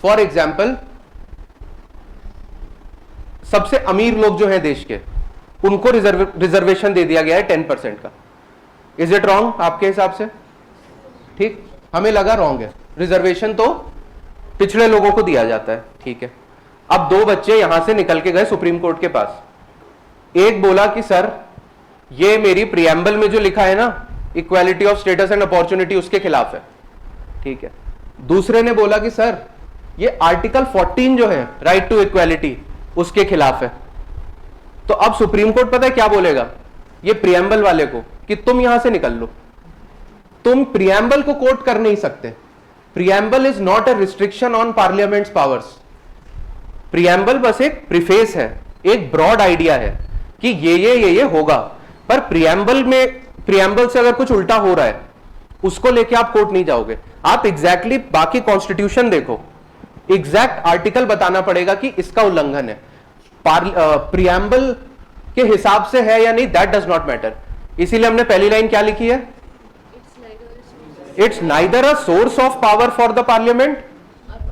For example सबसे अमीर लोग जो हैं देश के, उनको रिजर्वेशन दे दिया गया है 10% का। इज इट रॉन्ग आपके हिसाब से? ठीक, हमें लगा रॉन्ग है। रिजर्वेशन तो पिछड़े लोगों को दिया जाता है, ठीक है। अब दो बच्चे यहां से निकल के गए सुप्रीम कोर्ट के पास। एक बोला कि सर ये मेरी प्रियम्बल में जो लिखा है ना, equality of status and opportunity, उसके खिलाफ है, ठीक है। दूसरे ने बोला कि सर ये आर्टिकल 14 जो है राइट टू इक्वालिटी, उसके खिलाफ है। तो अब सुप्रीम कोर्ट पता है क्या बोलेगा ये प्रियम्बल वाले को, कि तुम यहां से निकल लो, तुम प्रियम्बल को कोट कर नहीं सकते। Preamble is not a restriction on parliaments powers. Preamble बस एक प्रीफेस है, एक ब्रॉड आइडिया है कि ये होगा, पर प्रियम्बल से अगर कुछ उल्टा हो रहा है उसको लेके आप कोर्ट नहीं जाओगे। आप एग्जैक्टली बाकी कॉन्स्टिट्यूशन देखो, एग्जैक्ट आर्टिकल बताना पड़ेगा कि इसका उल्लंघन है। प्रियम्बल के हिसाब से है या नहीं, दैट डज नॉट मैटर। इसीलिए हमने पहली लाइन क्या लिखी है? It's neither a source of power for the parliament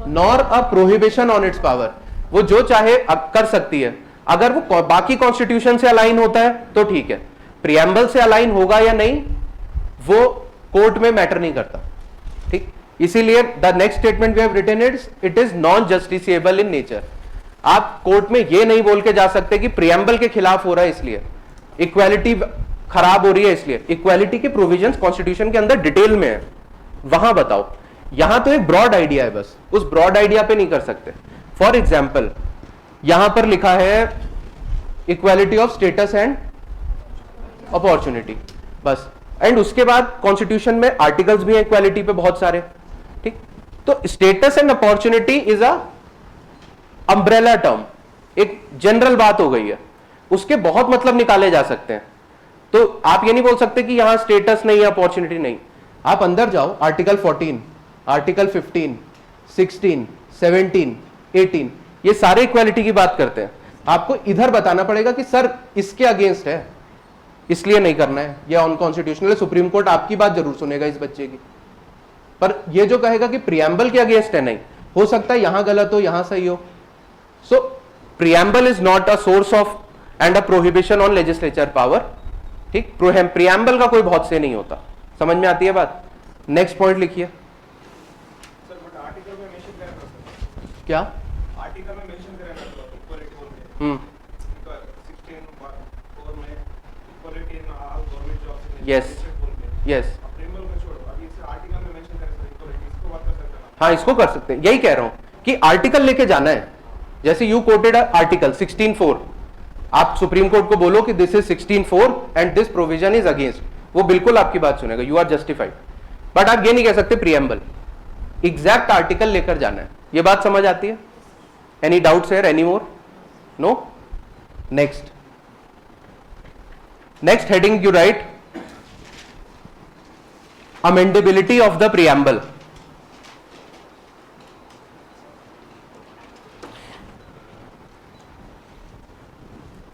nor a prohibition on it's power. वो जो चाहे कर सकती है, अगर वो बाकी कॉन्स्टिट्यूशन से अलाइन होता है तो ठीक है। प्रियम्बल से अलाइन होगा या नहीं वो कोर्ट में मैटर नहीं करता, ठीक। इसीलिए the next statement we have written it is non justiciable in nature. आप कोर्ट में ये नहीं बोल के जा सकते कि प्रियम्बल के खिलाफ हो रहा है इसलिए, इक्वालिटी खराब हो रही है इसलिए। इक्वालिटी के प्रोविजंस कॉन्स्टिट्यूशन के अंदर डिटेल में है, वहां बताओ। यहां तो एक ब्रॉड आइडिया है, बस उस ब्रॉड आइडिया पे नहीं कर सकते। फॉर एग्जाम्पल यहां पर लिखा है equality of status and opportunity, बस। एंड उसके बाद कॉन्स्टिट्यूशन में आर्टिकल्स भी हैं इक्वालिटी पे बहुत सारे, ठीक। तो status and opportunity is a umbrella term, एक जनरल बात हो गई है, उसके बहुत मतलब निकाले जा सकते हैं। तो आप ये नहीं बोल सकते कि यहां स्टेटस नहीं है, अपॉर्चुनिटी नहीं। आप अंदर जाओ, आर्टिकल 14, आर्टिकल 15, 16, 17, 18, ये सारे इक्वालिटी की बात करते हैं। आपको इधर बताना पड़ेगा कि सर इसके अगेंस्ट है, इसलिए नहीं करना है, यह अनकॉन्स्टिट्यूशनल है। सुप्रीम कोर्ट आपकी बात जरूर सुनेगा इस बच्चे की, पर यह जो कहेगा कि प्रियम्बल के अगेंस्ट है, नहीं हो सकता है यहां गलत हो यहां सही हो। So preamble is not a source of and a prohibition on legislature power, ठीक। प्रियम्बल का कोई बहुत से नहीं होता। समझ में आती है बात? नेक्स्ट पॉइंट लिखिए। क्या आर्टिकल में मेंशन करें ना इक्वालिटी बोल के 16(4) में equality in all government jobs. Yes yes, preamble में छोड़ो, अभी इसे आर्टिकल में मेंशन करें सर इक्वालिटी, इसको बात कर सकते हैं। हाँ इसको कर सकते हैं, यही कह रहा हूं कि आर्टिकल लेके जाना है। जैसे यू कोटेड आर्टिकल 16(4), आप सुप्रीम कोर्ट को बोलो कि this is 16(4) and this provision is against, वो बिल्कुल आपकी बात सुनेगा, यू आर जस्टिफाइड। बट आप ये नहीं कह सकते प्रियम्बल, एग्जैक्ट आर्टिकल लेकर जाना है। ये बात समझ आती है? Any doubts here, any more? No? Next heading you write amendability of the preamble.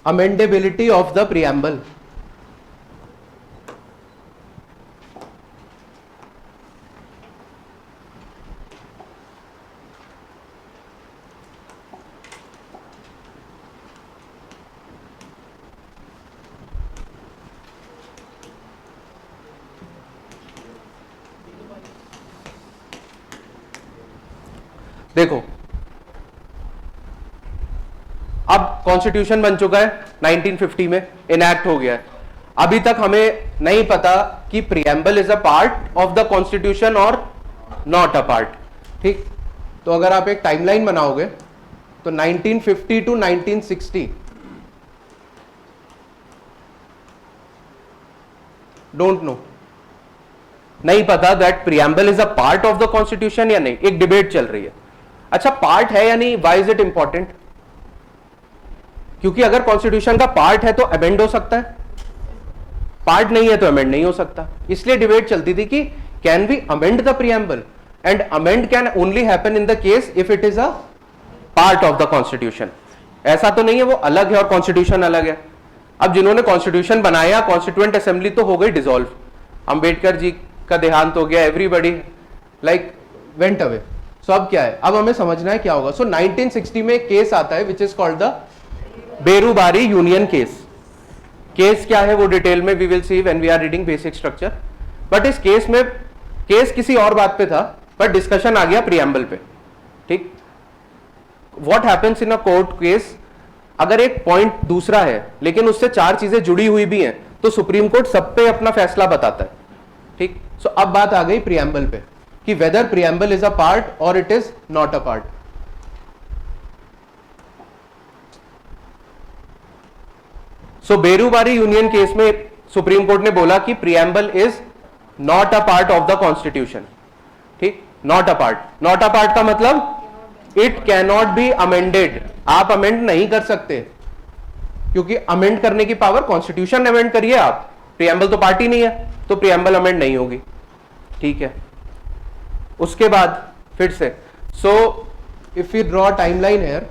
Amendability of the preamble. देखो अब कॉन्स्टिट्यूशन बन चुका है, 1950 में इनैक्ट हो गया है। अभी तक हमें नहीं पता कि preamble is a part of the constitution और नॉट अ पार्ट, ठीक। तो अगर आप एक टाइमलाइन बनाओगे तो 1950 टू 1960 डोंट नो, नहीं पता that preamble is a part of the constitution या नहीं, एक डिबेट चल रही है। अच्छा पार्ट है या नहीं, व्हाई इज इट इंपॉर्टेंट? क्योंकि अगर कॉन्स्टिट्यूशन का पार्ट है तो अमेंड हो सकता है, पार्ट नहीं है तो अमेंड नहीं हो सकता। इसलिए डिबेट चलती थी कि can we amend the preamble, and amend can only happen in the case if it is a part of the constitution. ऐसा तो नहीं है वो अलग है और कॉन्स्टिट्यूशन अलग है। अब जिन्होंने कॉन्स्टिट्यूशन बनाया, कॉन्स्टिट्यूएंट असेंबली तो हो गई डिसॉल्व, अंबेडकर जी का देहांत हो गया, एवरीबॉडी लाइक वेंट अवे, सो अब क्या है, अब हमें समझना है क्या होगा. सो 1960 में एक केस आता है which is called the Berubari union case. Case क्या है वो डिटेल में we will see when we are reading basic structure. But इस केस में केस किसी और बात पे था, बट डिस्कशन आ गया प्रीएम्बल पे. ठीक, what happens in a court case, अगर एक पॉइंट दूसरा है लेकिन उससे चार चीजें जुड़ी हुई भी हैं तो सुप्रीम कोर्ट सब पे अपना फैसला बताता है. ठीक, सो अब बात आ गई प्रीएम्बल पे कि whether preamble is a part और it is not a part. So Berubari union case में सुप्रीम कोर्ट ने बोला कि preamble is not a part of the constitution. ठीक, not a part. Not a part का मतलब it can not be amended. आप amend नहीं कर सकते क्योंकि अमेंड करने की पावर, कॉन्स्टिट्यूशन अमेंड करिए आप, प्रीएम्बल तो पार्टी नहीं है तो प्रीएम्बल अमेंड नहीं होगी. ठीक है, उसके बाद फिर से so if you draw timeline here,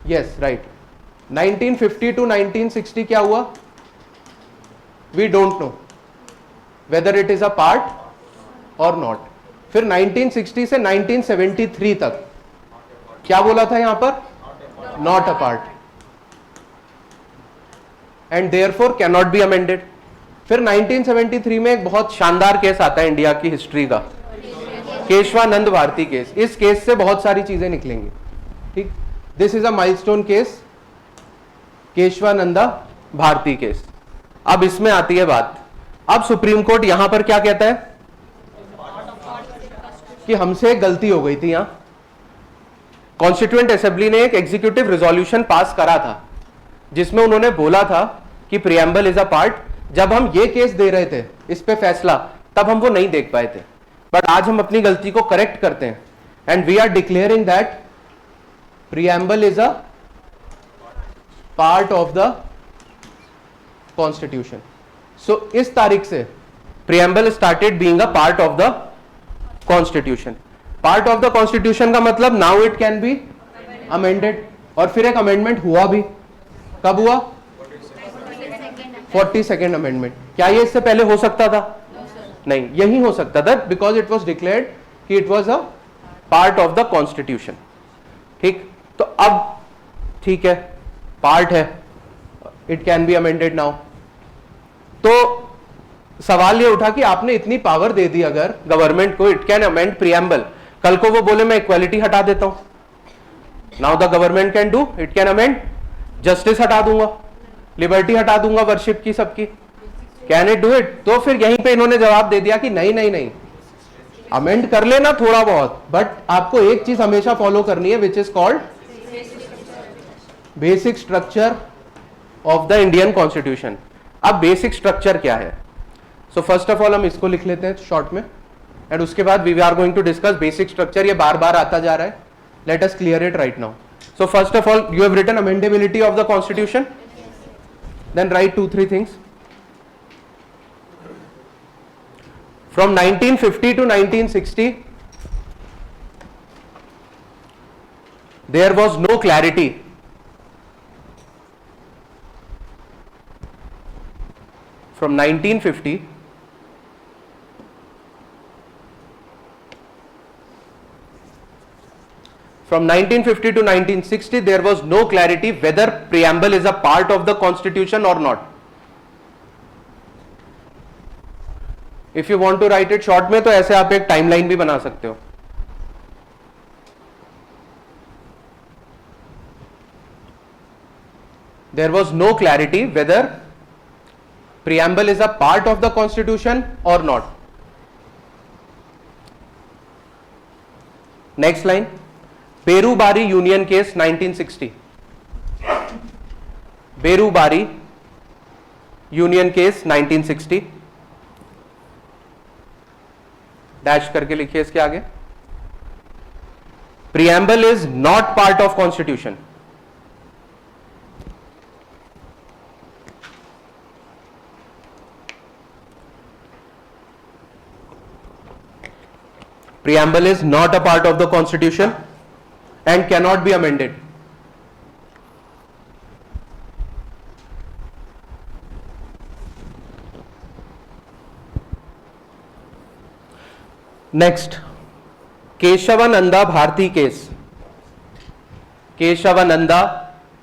yes right, 1950 to 1960 क्या हुआ, we don't know whether it is a part or not. फिर 1960 से 1973 तक क्या बोला था यहां पर, not a part and therefore can not be amended. फिर 1973 में एक बहुत शानदार केस आता है इंडिया की हिस्ट्री का, केशवानंद भारती केस. इस केस से बहुत सारी चीजें निकलेंगी. ठीक, this is a milestone case, Kesavananda Bharati case. अब इसमें आती है बात, अब सुप्रीम कोर्ट यहां पर क्या कहता है कि हमसे एक गलती हो गई थी. यहां कॉन्स्टिट्यूएंट असेंबली ने एक एग्जीक्यूटिव रेजोल्यूशन पास करा था जिसमें उन्होंने बोला था कि प्रीएम्बल इज अ पार्ट. जब हम ये केस दे रहे थे इस पे फैसला, तब हम वो नहीं देख पाए थे, बट आज हम अपनी गलती को करेक्ट करते हैं and we are declaring that preamble is a part of the constitution. So इस तारीख से preamble started being a part of the constitution. Part of the constitution का मतलब now it can be amended. और फिर एक अमेंडमेंट हुआ भी, कब हुआ, 42nd अमेंडमेंट. क्या ये इससे पहले हो सकता था, नहीं, यही हो सकता था बिकॉज इट वॉज डिक्लेयर्ड कि it was a part of the constitution. ठीक, तो अब ठीक है, पार्ट है, it can be amended now. तो सवाल ये उठा कि आपने इतनी पावर दे दी अगर गवर्नमेंट को, इट कैन अमेंड प्रीएम्बल, कल को वो बोले मैं इक्वालिटी हटा देता हूं, now the government can do, it can amend, justice हटा दूंगा, लिबर्टी हटा दूंगा वर्शिप की सबकी, कैन इट डू इट. तो फिर यहीं पे इन्होंने जवाब दे दिया कि नहीं नहीं नहीं, अमेंड कर लेना थोड़ा बहुत, बट आपको एक चीज हमेशा फॉलो करनी है which is called basic structure of the Indian constitution. अब बेसिक स्ट्रक्चर क्या है, सो फर्स्ट ऑफ ऑल हम इसको लिख लेते हैं शॉर्ट में एंड उसके बाद we are going to discuss basic structure. ये बार बार आता जा रहा है, let us clear it right now. So first of all you have written amendability of the constitution, then write 2-3 things. From 1950 to 1960 there was no clarity. From 1950 to 1960 there was no clarity whether preamble is a part of the constitution or not. If you want to write it short में तो ऐसे आप एक timeline भी बना सकते हो. There was no clarity whether preamble is a part of the constitution और not. Next line, Berubari union case 1960. Berubari union case 1960 dash करके लिखिए इसके आगे. Preamble is not part of constitution. Preamble is not a part of the constitution and cannot be amended. Next, Kesavananda Bharati case, Kesavananda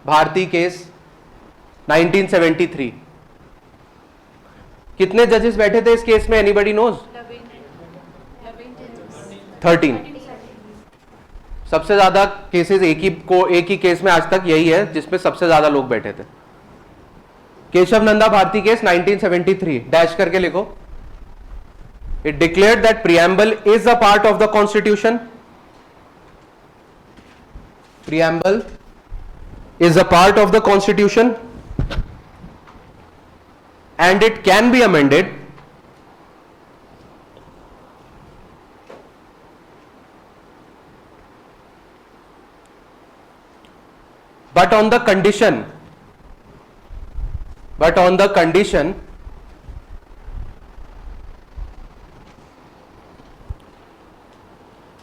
Bharati case 1973, कितने जजेस बैठे थे इस केस में? Anybody knows? 13। सबसे ज्यादा केसेस एक ही केस में आज तक यही है जिसमें सबसे ज्यादा लोग बैठे थे। केशवानंदा भारती केस 1973, डैश करके लिखो। It declared that preamble is a part of the constitution, preamble is a part of the constitution and it can be amended but on the condition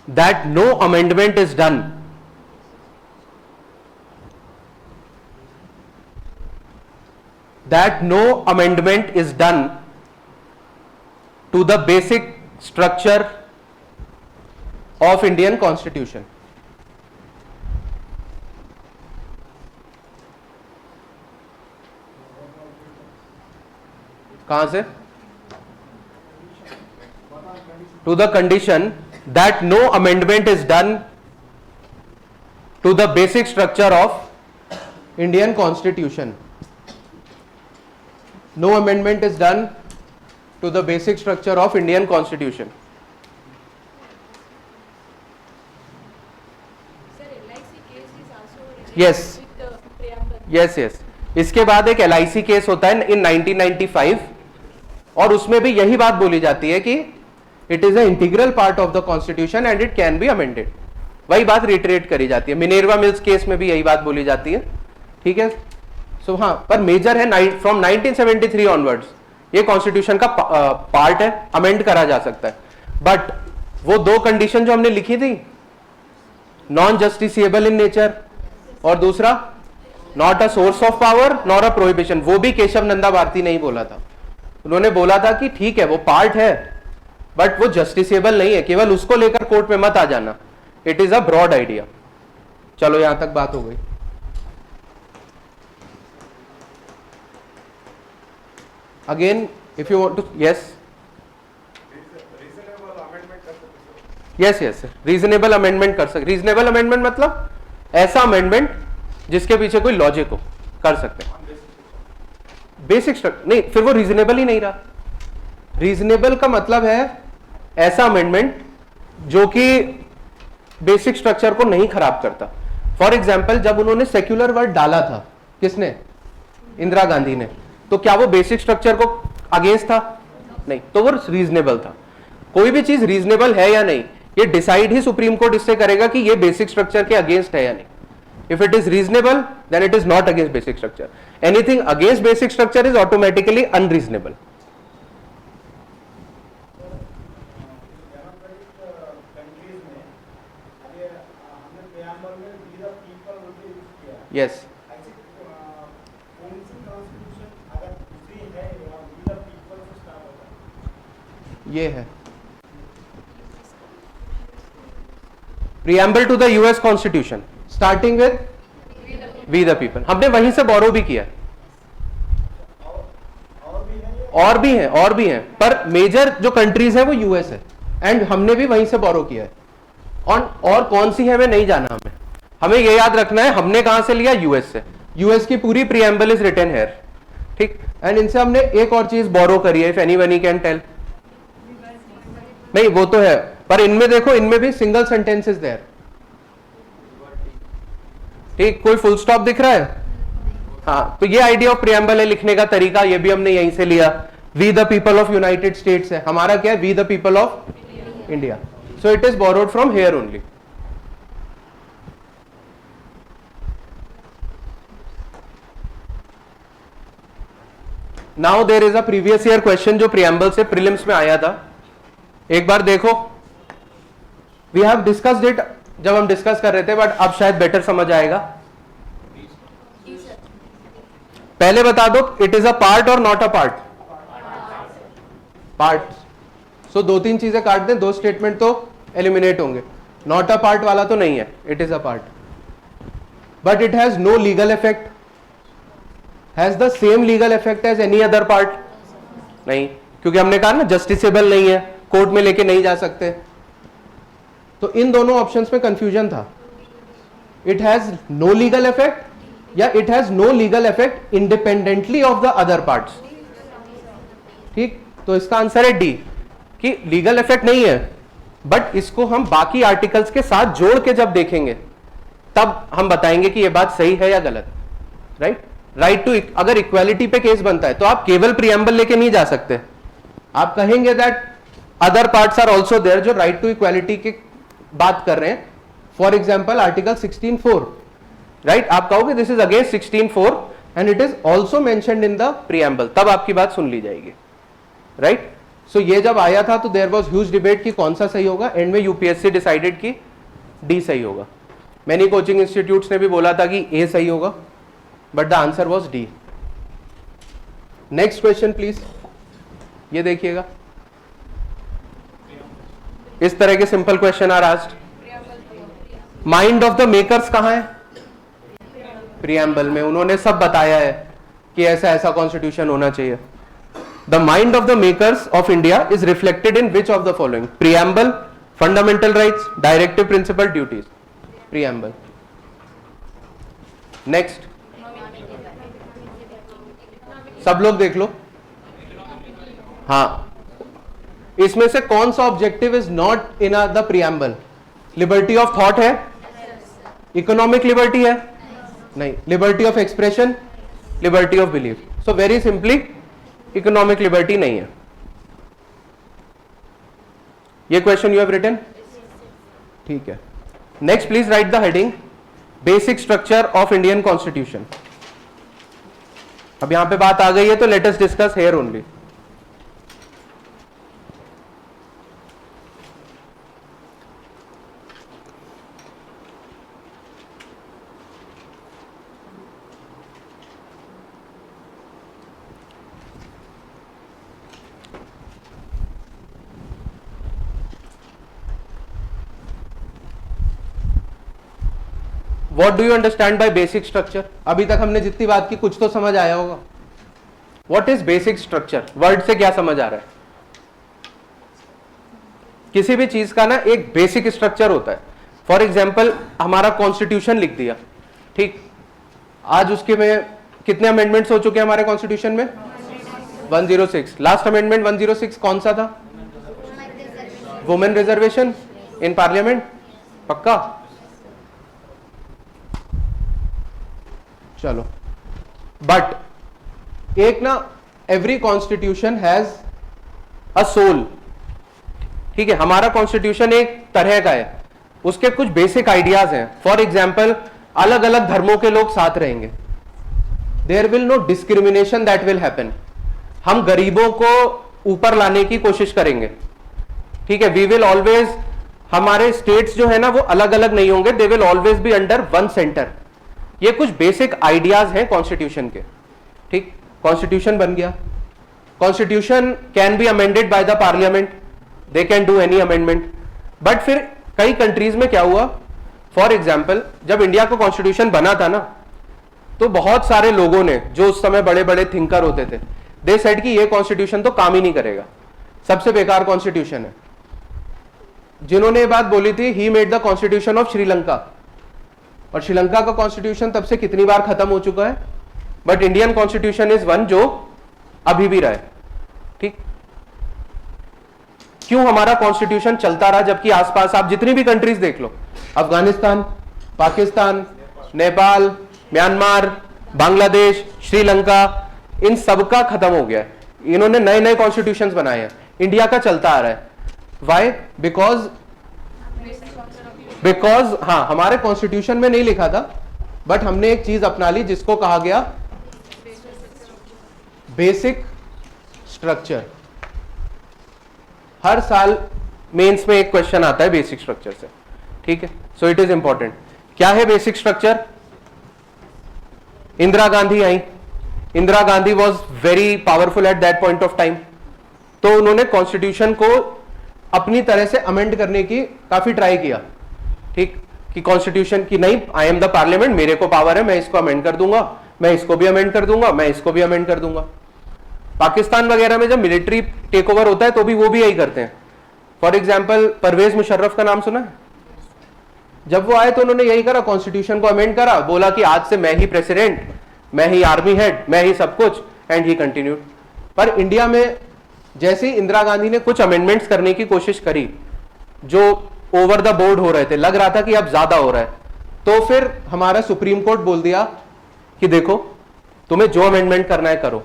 that no amendment is done to the basic structure of Indian Constitution. कहां से? To the condition that no amendment is done to the basic structure of Indian Constitution. No amendment is done to the basic structure of Indian Constitution. Sir, LIC case is also related Yes. with the preamble. Yes, yes. इसके बाद एक LIC case होता है in 1995 और उसमें भी यही बात बोली जाती है कि it is an integral part of the constitution and it can be amended. वही बात रिटरेट करी जाती है। मिनेर्वा मिल्स केस में भी यही बात बोली जाती है, ठीक है। सो हाँ, पर मेजर है फ्रॉम 1973 ऑनवर्ड्स ये कॉन्स्टिट्यूशन का पार्ट है, अमेंड करा जा सकता है। बट वो दो कंडीशन जो हमने लिखी थी, नॉन जस्टिसिएबल इन नेचर और दूसरा not a source of power nor a prohibition, वो भी केशवानंदा भारती ने ही बोला था। उन्होंने बोला था कि ठीक है वो पार्ट है बट वो जस्टिसिएबल नहीं है, केवल उसको लेकर कोर्ट में मत आ जाना, it is a broad idea. चलो यहां तक बात हो गई। Again, if you want to, yes, reasonable amendment कर सकते हो। yes, yes, reasonable amendment कर सकते। reasonable amendment मतलब ऐसा amendment जिसके पीछे कोई लॉजिक हो, कर सकते हैं। बेसिक स्ट्रक्चर नहीं, फिर वो रीजनेबल ही नहीं रहा। रीजनेबल का मतलब है ऐसा अमेंडमेंट जो कि बेसिक स्ट्रक्चर को नहीं खराब करता। फॉर एग्जाम्पल, जब उन्होंने सेक्युलर वर्ड डाला था, किसने? इंदिरा गांधी ने, तो क्या वो बेसिक स्ट्रक्चर को अगेंस्ट था? नहीं, तो वो रीजनेबल था। कोई भी चीज रीजनेबल है या नहीं, ये डिसाइड ही सुप्रीम कोर्ट इससे करेगा कि ये बेसिक स्ट्रक्चर के अगेंस्ट है या नहीं। If it is reasonable then it is not against basic structure. Anything against basic structure is automatically unreasonable. Yes, ये है preamble to the US constitution starting with we the people. हमने वहीं से बोरो भी किया है। और भी हैं पर मेजर जो कंट्रीज है वो यूएस है एंड हमने भी वहीं से बोरो किया है। और कौन सी है हमें नहीं जाना, हमें ये याद रखना है हमने कहां से लिया, यूएस से। यूएस की पूरी प्रीएम्बल इज रिटन हियर, ठीक। एंड इनसे हमने एक और चीज बोरो करी है, इफ एनीवन कैन टेल। नहीं वो तो है, पर इनमें देखो, इनमें भी सिंगल सेंटेंसेस देयर, ठीक। कोई फुल स्टॉप दिख रहा है? हाँ, तो ये आइडिया ऑफ प्रीएम्बल है लिखने का तरीका, ये भी हमने यहीं से लिया। We the people of United States है, हमारा क्या है? We the people of India. So it is borrowed from here only. Now there is a previous year question जो प्रीएम्बल से प्रीलिम्स में आया था, एक बार देखो। वी हैव डिस्कस्ड इट जब हम डिस्कस कर रहे थे, बट अब शायद बेटर समझ आएगा। पहले बता दो, it is a part or not a part? Part. सो दो तीन चीजें काट दें, दो स्टेटमेंट तो एलिमिनेट होंगे। नॉट अ पार्ट वाला तो नहीं है, it is a part, but it has no legal effect, has the same legal effect as any other part, नहीं, क्योंकि हमने कहा ना जस्टिसेबल नहीं है, कोर्ट में लेके नहीं जा सकते। तो इन दोनों ऑप्शंस में कंफ्यूजन था, it has no legal effect या it has no legal effect independently of the other parts. ठीक, तो इसका आंसर है डी कि लीगल इफेक्ट नहीं है, बट इसको हम बाकी आर्टिकल्स के साथ जोड़ के जब देखेंगे तब हम बताएंगे कि यह बात सही है या गलत। राइट, राइट टू, अगर इक्वालिटी पे केस बनता है तो आप केवल प्रियम्बल लेके नहीं जा सकते, आप कहेंगे that other parts are also there जो राइट टू इक्वालिटी की बात कर रहे हैं। फॉर एग्जाम्पल आर्टिकल 16(4), राइट, आप कहोगे this is against 16(4) and it is also mentioned in the preamble, तब आपकी बात सुन ली जाएगी। राइट, सो ये जब आया था तो देयर वाज ह्यूज डिबेट कि कौन सा सही होगा, एंड में यूपीएससी डिसाइडेड कि डी सही होगा। मैनी कोचिंग इंस्टीट्यूट्स ने भी बोला था कि ए सही होगा, but the answer was D. Next question please, ये देखिएगा, इस तरह के simple question are asked. Mind of the makers कहां है? प्रियम्बल में, उन्होंने सब बताया है कि ऐसा ऐसा कॉन्स्टिट्यूशन होना चाहिए। The mind of the makers of India is reflected in which of the following? Preamble, fundamental rights, directive principle, duties. Preamble. Next, सब लोग देख लो। हाँ, इसमें से कौन सा objective is not in the preamble? Liberty of thought है, economic liberty है, नहीं, liberty of expression, liberty of belief. So very simply economic liberty नहीं है। ये क्वेश्चन यू हैव रिटन, ठीक है। Next please write the heading basic structure of Indian constitution. अब यहां पे बात आ गई है तो let us discuss here only. What do you understand by basic structure? अभी तक हमने जितनी बात की कुछ तो समझ आया होगा। What is basic structure? Word से क्या समझ आ रहा है? किसी भी चीज का ना एक बेसिक स्ट्रक्चर होता है। फॉर एग्जाम्पल हमारा कॉन्स्टिट्यूशन लिख दिया, ठीक, आज उसके में कितने अमेंडमेंट्स हो चुके हैं हमारे कॉन्स्टिट्यूशन में? 106। लास्ट अमेंडमेंट 106 कौन सा था? वुमेन रिजर्वेशन इन पार्लियामेंट, पक्का? चलो, बट एक ना every constitution has a soul, ठीक है। हमारा कॉन्स्टिट्यूशन एक तरह का है, उसके कुछ बेसिक आइडियाज हैं। फॉर एग्जाम्पल अलग अलग धर्मों के लोग साथ रहेंगे, there will no discrimination that will happen. हम गरीबों को ऊपर लाने की कोशिश करेंगे, ठीक है। वी विल ऑलवेज, हमारे स्टेट्स जो है ना वो अलग अलग नहीं होंगे, they will always be under one centre. ये कुछ बेसिक आइडियाज हैं कॉन्स्टिट्यूशन के, ठीक। कॉन्स्टिट्यूशन बन गया, constitution can be amended by the parliament, they can do any amendment. But फिर कई कंट्रीज में क्या हुआ, फॉर एग्जाम्पल जब इंडिया का कॉन्स्टिट्यूशन बना था ना, तो बहुत सारे लोगों ने, जो उस समय बड़े बड़े थिंकर होते थे, दे सेड कि ये कॉन्स्टिट्यूशन तो काम ही नहीं करेगा, सबसे बेकार कॉन्स्टिट्यूशन है। जिन्होंने ये बात बोली थी, he made the constitution of Sri Lanka, और श्रीलंका का कॉन्स्टिट्यूशन तब से कितनी बार खत्म हो चुका है, but Indian constitution is one जो अभी भी रहा है, ठीक। क्यों हमारा कॉन्स्टिट्यूशन चलता रहा, जबकि आसपास आप जितनी भी कंट्रीज देख लो, अफगानिस्तान, पाकिस्तान, नेपाल, म्यांमार, बांग्लादेश, श्रीलंका, इन सबका खत्म हो गया है। इन्होंने नए नए कॉन्स्टिट्यूशंस बनाए हैं, इंडिया का चलता आ रहा है। वाई? बिकॉज हाँ, हमारे कॉन्स्टिट्यूशन में नहीं लिखा था, बट हमने एक चीज अपना ली जिसको कहा गया बेसिक स्ट्रक्चर। हर साल मेंस में एक क्वेश्चन आता है बेसिक स्ट्रक्चर से, ठीक है। सो इट इज इंपॉर्टेंट। क्या है basic structure? Indira Gandhi I, Indira Gandhi was very powerful at that point of time, तो उन्होंने कॉन्स्टिट्यूशन को अपनी तरह से अमेंड करने की काफी ट्राई किया, ठीक, कि कॉन्स्टिट्यूशन की नहीं, आई एम द पार्लियामेंट, मेरे को पावर है, मैं इसको अमेंड कर दूंगा, मैं इसको भी अमेंड कर दूंगा, मैं इसको भी अमेंड कर दूंगा। पाकिस्तान वगैरह में जब मिलिट्री टेक ओवर होता है तो भी वो भी यही करते हैं। फॉर एग्जाम्पल परवेज मुशर्रफ का नाम सुना है? जब वो आए तो उन्होंने यही करा, कॉन्स्टिट्यूशन को अमेंड करा, बोला कि आज से मैं ही प्रेसिडेंट, मैं ही आर्मी हेड, मैं ही सब कुछ, एंड ही कंटिन्यूड। पर इंडिया में जैसे ही इंदिरा गांधी ने कुछ अमेंडमेंट्स करने की कोशिश करी जो ओवर द बोर्ड हो रहे थे, लग रहा था कि अब ज्यादा हो रहा है, तो फिर हमारा सुप्रीम कोर्ट बोल दिया कि देखो तुम्हें जो अमेंडमेंट करना है करो,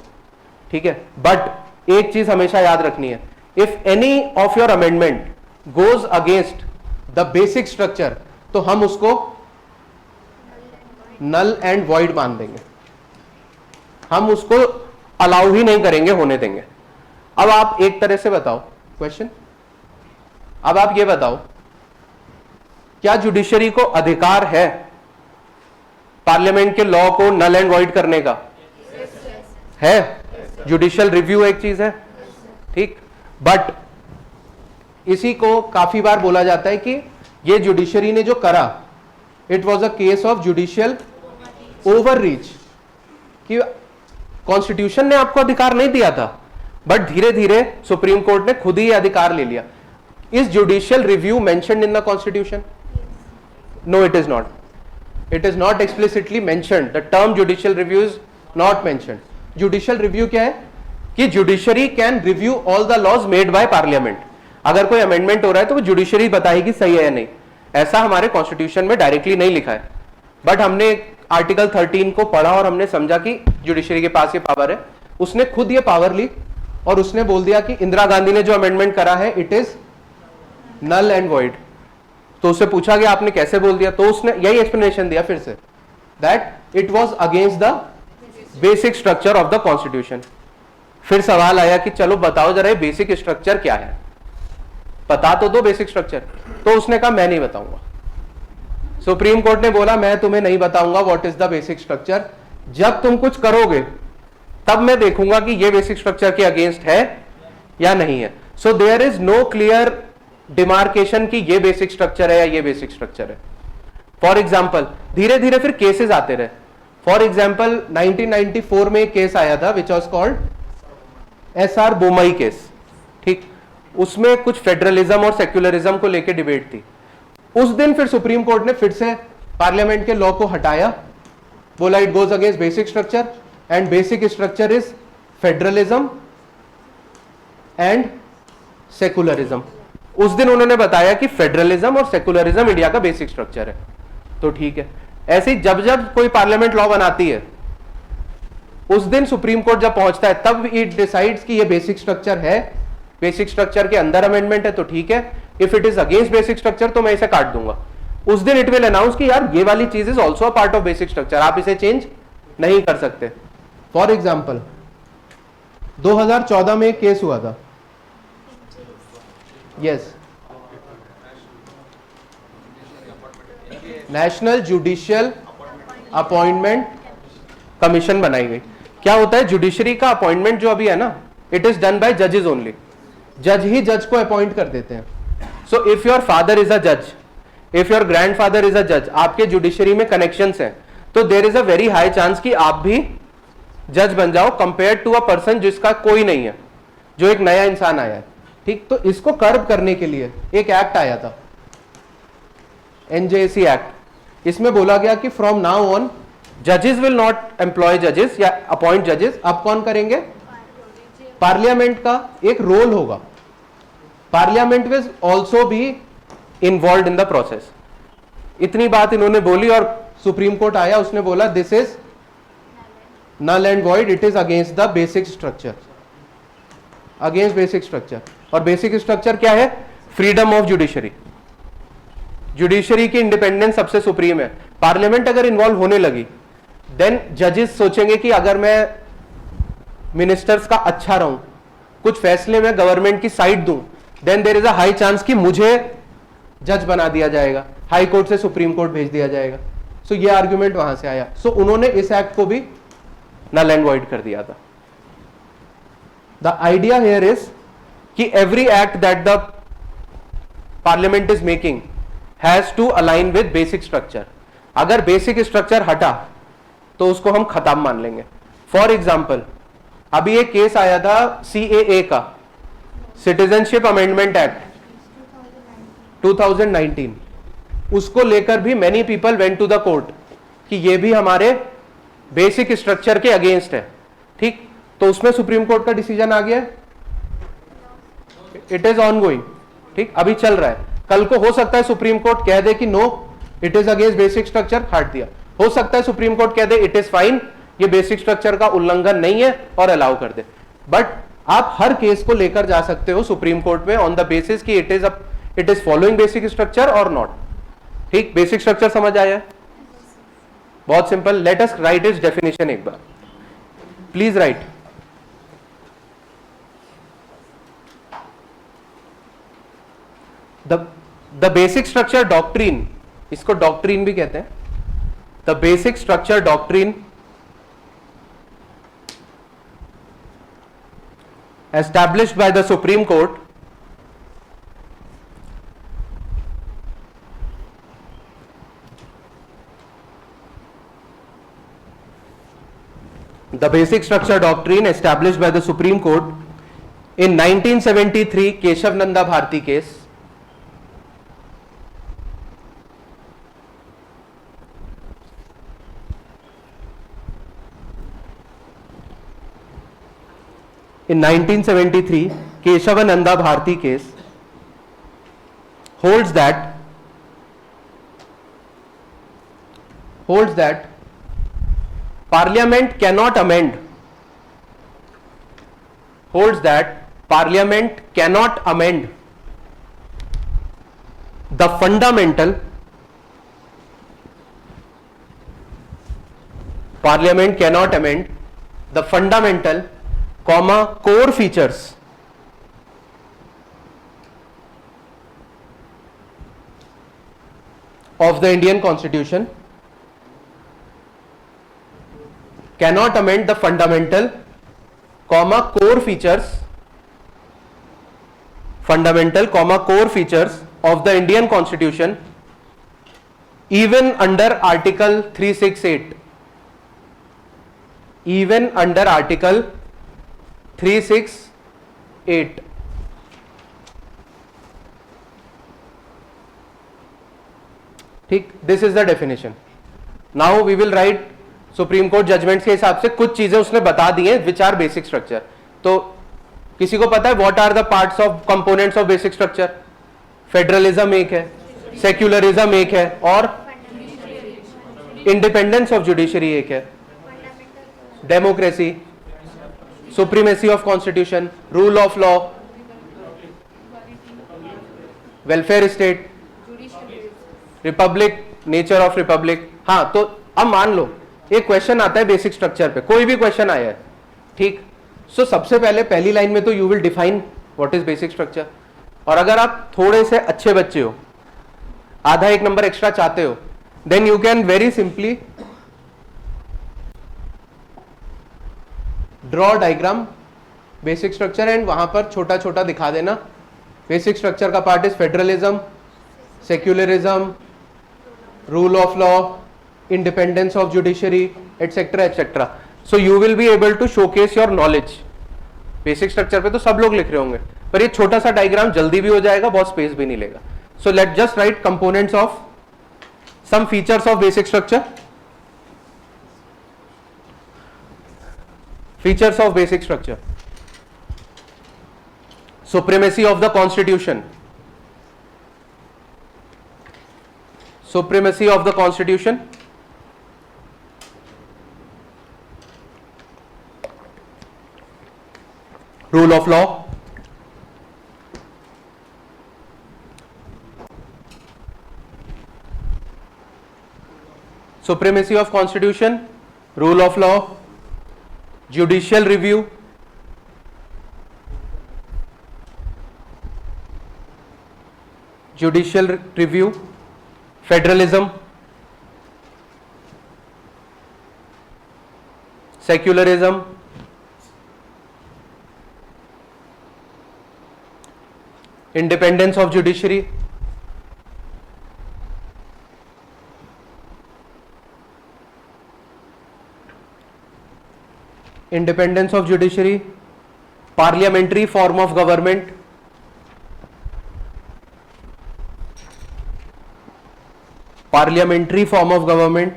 ठीक है, बट एक चीज हमेशा याद रखनी है, if any of your amendment goes against the basic structure तो हम उसको नल एंड वॉइड मान देंगे, हम उसको अलाउ ही नहीं करेंगे, होने देंगे। अब आप एक तरह से बताओ क्वेश्चन, अब आप ये बताओ, क्या जुडिशरी को अधिकार है पार्लियामेंट के लॉ को नल एंड वॉइड करने का? है। जुडिशियल रिव्यू एक चीज है, ठीक, बट इसी को काफी बार बोला जाता है कि ये जुडिशरी ने जो करा, it was a case of judicial overreach, कि कॉन्स्टिट्यूशन ने आपको अधिकार नहीं दिया था, बट धीरे धीरे सुप्रीम कोर्ट ने खुद ही अधिकार ले लिया। Is judicial review mentioned in the constitution? No, it is not. It is not explicitly mentioned. The term judicial review is not mentioned. Judicial review क्या है कि judiciary can review all the laws made by parliament. अगर कोई amendment हो रहा है तो वो judiciary बताएगी सही है या नहीं। ऐसा हमारे constitution में directly नहीं लिखा है, but हमने आर्टिकल 13 को पढ़ा और हमने समझा कि judiciary के पास ये पावर है। उसने खुद ये पावर ली और उसने बोल दिया कि इंदिरा गांधी ने जो अमेंडमेंट करा है it is null and void. तो उससे पूछा गया आपने कैसे बोल दिया, तो उसने यही एक्सप्लेनेशन दिया फिर से, that it was against the basic structure of the constitution. फिर सवाल आया कि चलो बताओ जरा ये बेसिक स्ट्रक्चर क्या है, बता तो दो बेसिक स्ट्रक्चर। तो उसने कहा मैं नहीं बताऊंगा। सुप्रीम कोर्ट ने बोला मैं तुम्हें नहीं बताऊंगा what is the basic structure, जब तुम कुछ करोगे तब मैं देखूंगा कि ये बेसिक स्ट्रक्चर के अगेंस्ट है या नहीं है। So there is no clear demarcation की ये बेसिक स्ट्रक्चर है या ये बेसिक स्ट्रक्चर है। फॉर एग्जाम्पल धीरे धीरे फिर केसेस आते रहे। फॉर एग्जाम्पल 1994 में एक केस आया था which was called SR Bommai case, ठीक, उसमें कुछ फेडरलिज्म और सेक्युलरिज्म को लेकर डिबेट थी। उस दिन फिर सुप्रीम कोर्ट ने फिर से पार्लियामेंट के लॉ को हटाया, बोला it goes against basic structure and basic structure is federalism and secularism. उस दिन उन्होंने बताया कि फेडरलिज्म और सेकुलरिज्म इंडिया का बेसिक स्ट्रक्चर है। तो ठीक है, ऐसे ही जब जब कोई पार्लियामेंट लॉ बनाती है उस दिन सुप्रीम कोर्ट जब पहुंचता है तब इट डिसाइड्स कि ये बेसिक स्ट्रक्चर है, बेसिक स्ट्रक्चर के अंदर अमेंडमेंट है तो ठीक है, if it is against basic structure तो मैं इसे काट दूंगा। उस दिन इट विल अनाउंस कि यार ये वाली चीज is also a part of basic structure, आप इसे चेंज नहीं कर सकते। फॉर एग्जाम्पल 2014 में एक केस हुआ था, yes, national judicial appointment commission बनाई गई। क्या होता है, जुडिशरी का अपॉइंटमेंट जो अभी है ना, इट इज डन बाय जजेस ओनली, जज ही जज को अपॉइंट कर देते हैं। So if your father is a जज, if your grandfather is a जज, आपके जुडिशरी में कनेक्शंस हैं, तो there is a very high chance कि आप भी जज बन जाओ कंपेयर टू अ पर्सन जिसका कोई नहीं है, जो एक नया इंसान आया है, ठीक। तो इसको कर्व करने के लिए एक एक्ट आया था, NJAC एक्ट। इसमें बोला गया कि फ्रॉम नाउ ऑन जजेस विल नॉट एम्प्लॉय जजेस या अपॉइंट जजेस, अब कौन करेंगे, पार्लियामेंट का एक रोल होगा, parliament will also be involve in the process. इतनी बात इन्होंने बोली और सुप्रीम कोर्ट आया, उसने बोला this is null and void, it is against the basic structure, against basic structure. और बेसिक स्ट्रक्चर क्या है, फ्रीडम ऑफ जुडिशरी, जुडिशरी की इंडिपेंडेंस सबसे सुप्रीम है। पार्लियामेंट अगर इन्वॉल्व होने लगी देन जजेस सोचेंगे कि अगर मैं मिनिस्टर्स का अच्छा रहूं, कुछ फैसले में गवर्नमेंट की साइड दूं, then there is a high chance कि मुझे जज बना दिया जाएगा, हाई कोर्ट से सुप्रीम कोर्ट भेज दिया जाएगा। सो ये आर्ग्यूमेंट वहां से आया। सो उन्होंने इस एक्ट को भी नल एंड वॉइड कर दिया था। द आइडिया हियर इज कि every act that the parliament is making has to align with basic structure. अगर बेसिक स्ट्रक्चर हटा तो उसको हम खत्म मान लेंगे। फॉर एग्जाम्पल, अभी एक केस आया था CAA का, सिटीजनशिप अमेंडमेंट एक्ट 2019, उसको लेकर भी many people went to the court कि ये भी हमारे बेसिक स्ट्रक्चर के अगेंस्ट है। ठीक, तो उसमें सुप्रीम कोर्ट का डिसीजन आ गया, इट इज ऑन गोइंग। ठीक, अभी चल रहा है। कल को हो सकता है सुप्रीम कोर्ट कह दे कि no, it is against basic structure, काट दिया। हो सकता है सुप्रीम कोर्ट कह दे इट इज फाइन, ये बेसिक स्ट्रक्चर का उल्लंघन नहीं है और अलाउ कर दे। बट आप हर केस को लेकर जा सकते हो सुप्रीम कोर्ट में ऑन द बेसिस कि it is following basic structure और नॉट। ठीक, बेसिक स्ट्रक्चर समझ आया? बहुत simple. Let us write its definition एक बार, please write. The basic structure doctrine, इसको डॉक्ट्रीन भी कहते हैं। The basic structure doctrine established by the Supreme Court the basic structure doctrine established by the Supreme Court in 1973 Keshav Nanda Bharti case, in 1973 Keshavananda Bharti case holds that Parliament cannot amend the fundamental core features of the Indian Constitution, cannot amend the fundamental, core features of the Indian Constitution even under Article 368, even under Article 368। ठीक, this is the definition. Now we will write supreme court judgements के हिसाब से कुछ चीजें उसने बता दी हैं which are basic structure. तो किसी को पता है what are the parts of components of basic structure? Federalism एक है, सेक्युलरिज्म एक है, और इंडिपेंडेंस ऑफ जुडिशरी एक है, democracy, supremacy of constitution, rule of law, welfare state, Republic, nature of Republic. हाँ, तो अब मान लो एक क्वेश्चन आता है बेसिक स्ट्रक्चर पे, कोई भी क्वेश्चन आया है। ठीक, सो सबसे पहले पहली लाइन में तो you will define what is basic structure. और अगर आप थोड़े से अच्छे बच्चे हो, आधा एक नंबर एक्स्ट्रा चाहते हो, then you can very simply draw diagram basic structure and वहां पर छोटा छोटा दिखा देना बेसिक स्ट्रक्चर का part is federalism, secularism, rule of law, independence of judiciary, et cetera et cetera. So you will be able to showcase your knowledge. Basic structure पे तो सब लोग लिख रहे होंगे, पर ये छोटा सा डायग्राम जल्दी भी हो जाएगा, बहुत स्पेस भी नहीं लेगा। So let just write components of some features of basic structure. Features of basic structure: supremacy of the constitution, supremacy of the constitution, rule of law, supremacy of constitution, rule of law, judicial review, federalism, secularism, independence of judiciary, independence of judiciary, parliamentary form of government, parliamentary form of government,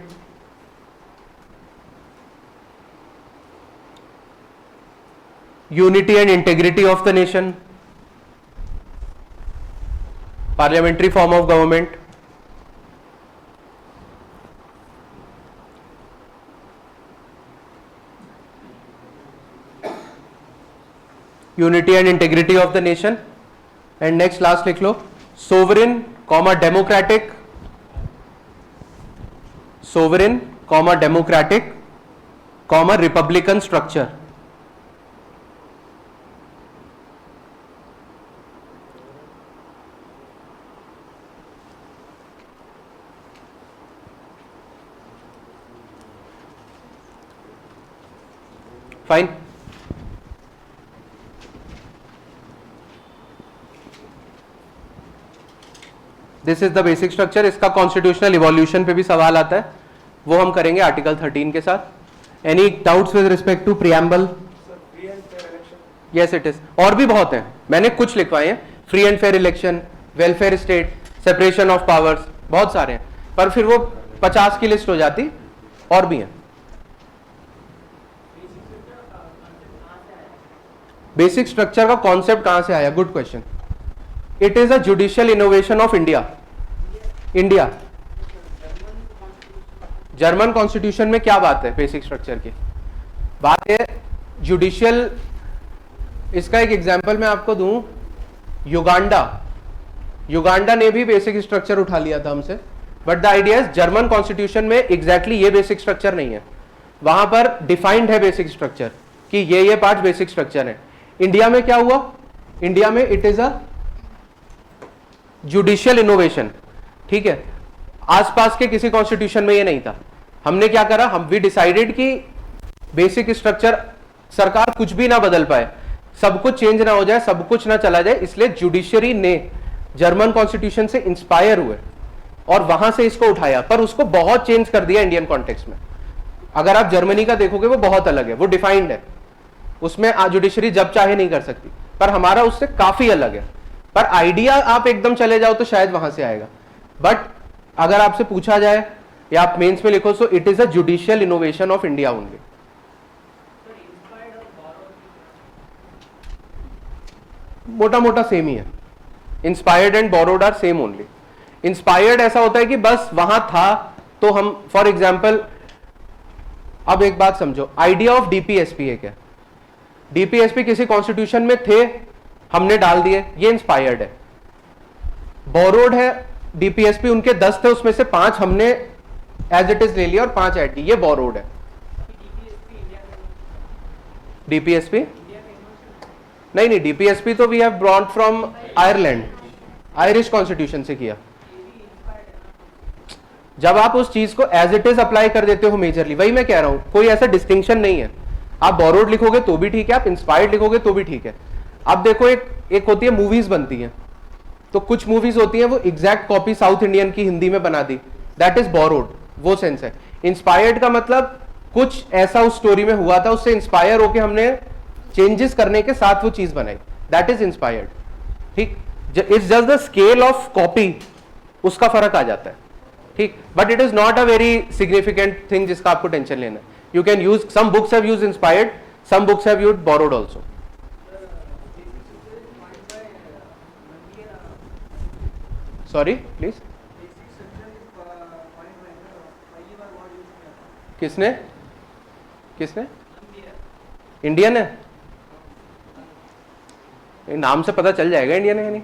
unity and integrity of the nation, parliamentary form of government, unity and integrity of the nation, and next last लिख लो sovereign, democratic, sovereign, democratic, republican structure. Fine. This is the basic structure. इसका constitutional evolution पे भी सवाल आता है, वो हम करेंगे आर्टिकल 13 के साथ. Any doubts with respect to preamble? Yes it is. और भी बहुत हैं, मैंने कुछ लिखवाए हैं. Free and fair election, welfare state, separation of powers, बहुत सारे हैं, पर फिर वो 50 की लिस्ट हो जाती. और भी हैं. बेसिक स्ट्रक्चर का कॉन्सेप्ट कहां से आया? Good question. It is a judicial innovation of India. India German constitution में क्या बात है? बेसिक स्ट्रक्चर की बात है जुडिशियल. इसका एक एग्जांपल मैं आपको दूं. युगांडा ने भी बेसिक स्ट्रक्चर उठा लिया था हमसे, but the idea is German constitution में एग्जैक्टली ये बेसिक स्ट्रक्चर नहीं है. वहां पर डिफाइंड है बेसिक स्ट्रक्चर कि ये 5 बेसिक स्ट्रक्चर है. इंडिया में क्या हुआ? इंडिया में it is a judicial innovation. ठीक है, आसपास के किसी कॉन्स्टिट्यूशन में ये नहीं था. हमने क्या करा? हम वी डिसाइडेड कि बेसिक स्ट्रक्चर सरकार कुछ भी ना बदल पाए, सब कुछ चेंज ना हो जाए, सब कुछ ना चला जाए, इसलिए जुडिशरी ने जर्मन कॉन्स्टिट्यूशन से इंस्पायर हुए और वहां से इसको उठाया, पर उसको बहुत चेंज कर दिया इंडियन कॉन्टेक्स्ट में. अगर आप जर्मनी का देखोगे वो बहुत अलग है, वो डिफाइंड है, उसमें जुडिशरी जब चाहे नहीं कर सकती, पर हमारा उससे काफी अलग है. पर आइडिया आप एकदम चले जाओ तो शायद वहां से आएगा. बट अगर आपसे पूछा जाए या आप मेंस में लिखो, so it is a judicial innovation of India only. मोटा मोटा सेम ही है. Inspired and borrowed are same only. Inspired ऐसा होता है कि बस वहां था तो हम, फॉर एग्जाम्पल, अब एक बात समझो, आइडिया ऑफ डीपीएसपी है क्या? डीपीएसपी किसी कॉन्स्टिट्यूशन में थे, हमने डाल दिए, ये इंस्पायर्ड है. बोरोड है डीपीएसपी, उनके 10 थे, उसमें से 5 हमने एज इट इज ले लिया और 5 ऐड, ये बोरोड है. डीपीएसपी नहीं, डीपीएसपी तो we have brought from Ireland, Irish constitution से किया. जब आप उस चीज को एज इट इज अप्लाई कर देते हो मेजरली, वही मैं कह रहा हूं, कोई ऐसा डिस्टिंक्शन नहीं है. आप बोरोड लिखोगे तो भी ठीक है, आप इंस्पायर्ड लिखोगे तो भी ठीक है. आप देखो, एक होती है मूवीज बनती हैं, तो कुछ मूवीज होती हैं वो एग्जैक्ट कॉपी साउथ इंडियन की हिंदी में बना दी, दैट इज बोरोड, वो सेंस है. इंस्पायर्ड का मतलब कुछ ऐसा उस स्टोरी में हुआ था, उससे इंस्पायर होकर हमने चेंजेस करने के साथ वो चीज बनाई, दैट इज इंस्पायर्ड. ठीक, it's just the scale of copy, उसका फर्क आ जाता है. ठीक, but it is not a very significant thing जिसका आपको टेंशन लेना है. You can use, some books have used inspired, some books have used borrowed also. Sorry please, किसने किसने? इंडियन है, नाम से पता चल जाएगा इंडियन है नहीं.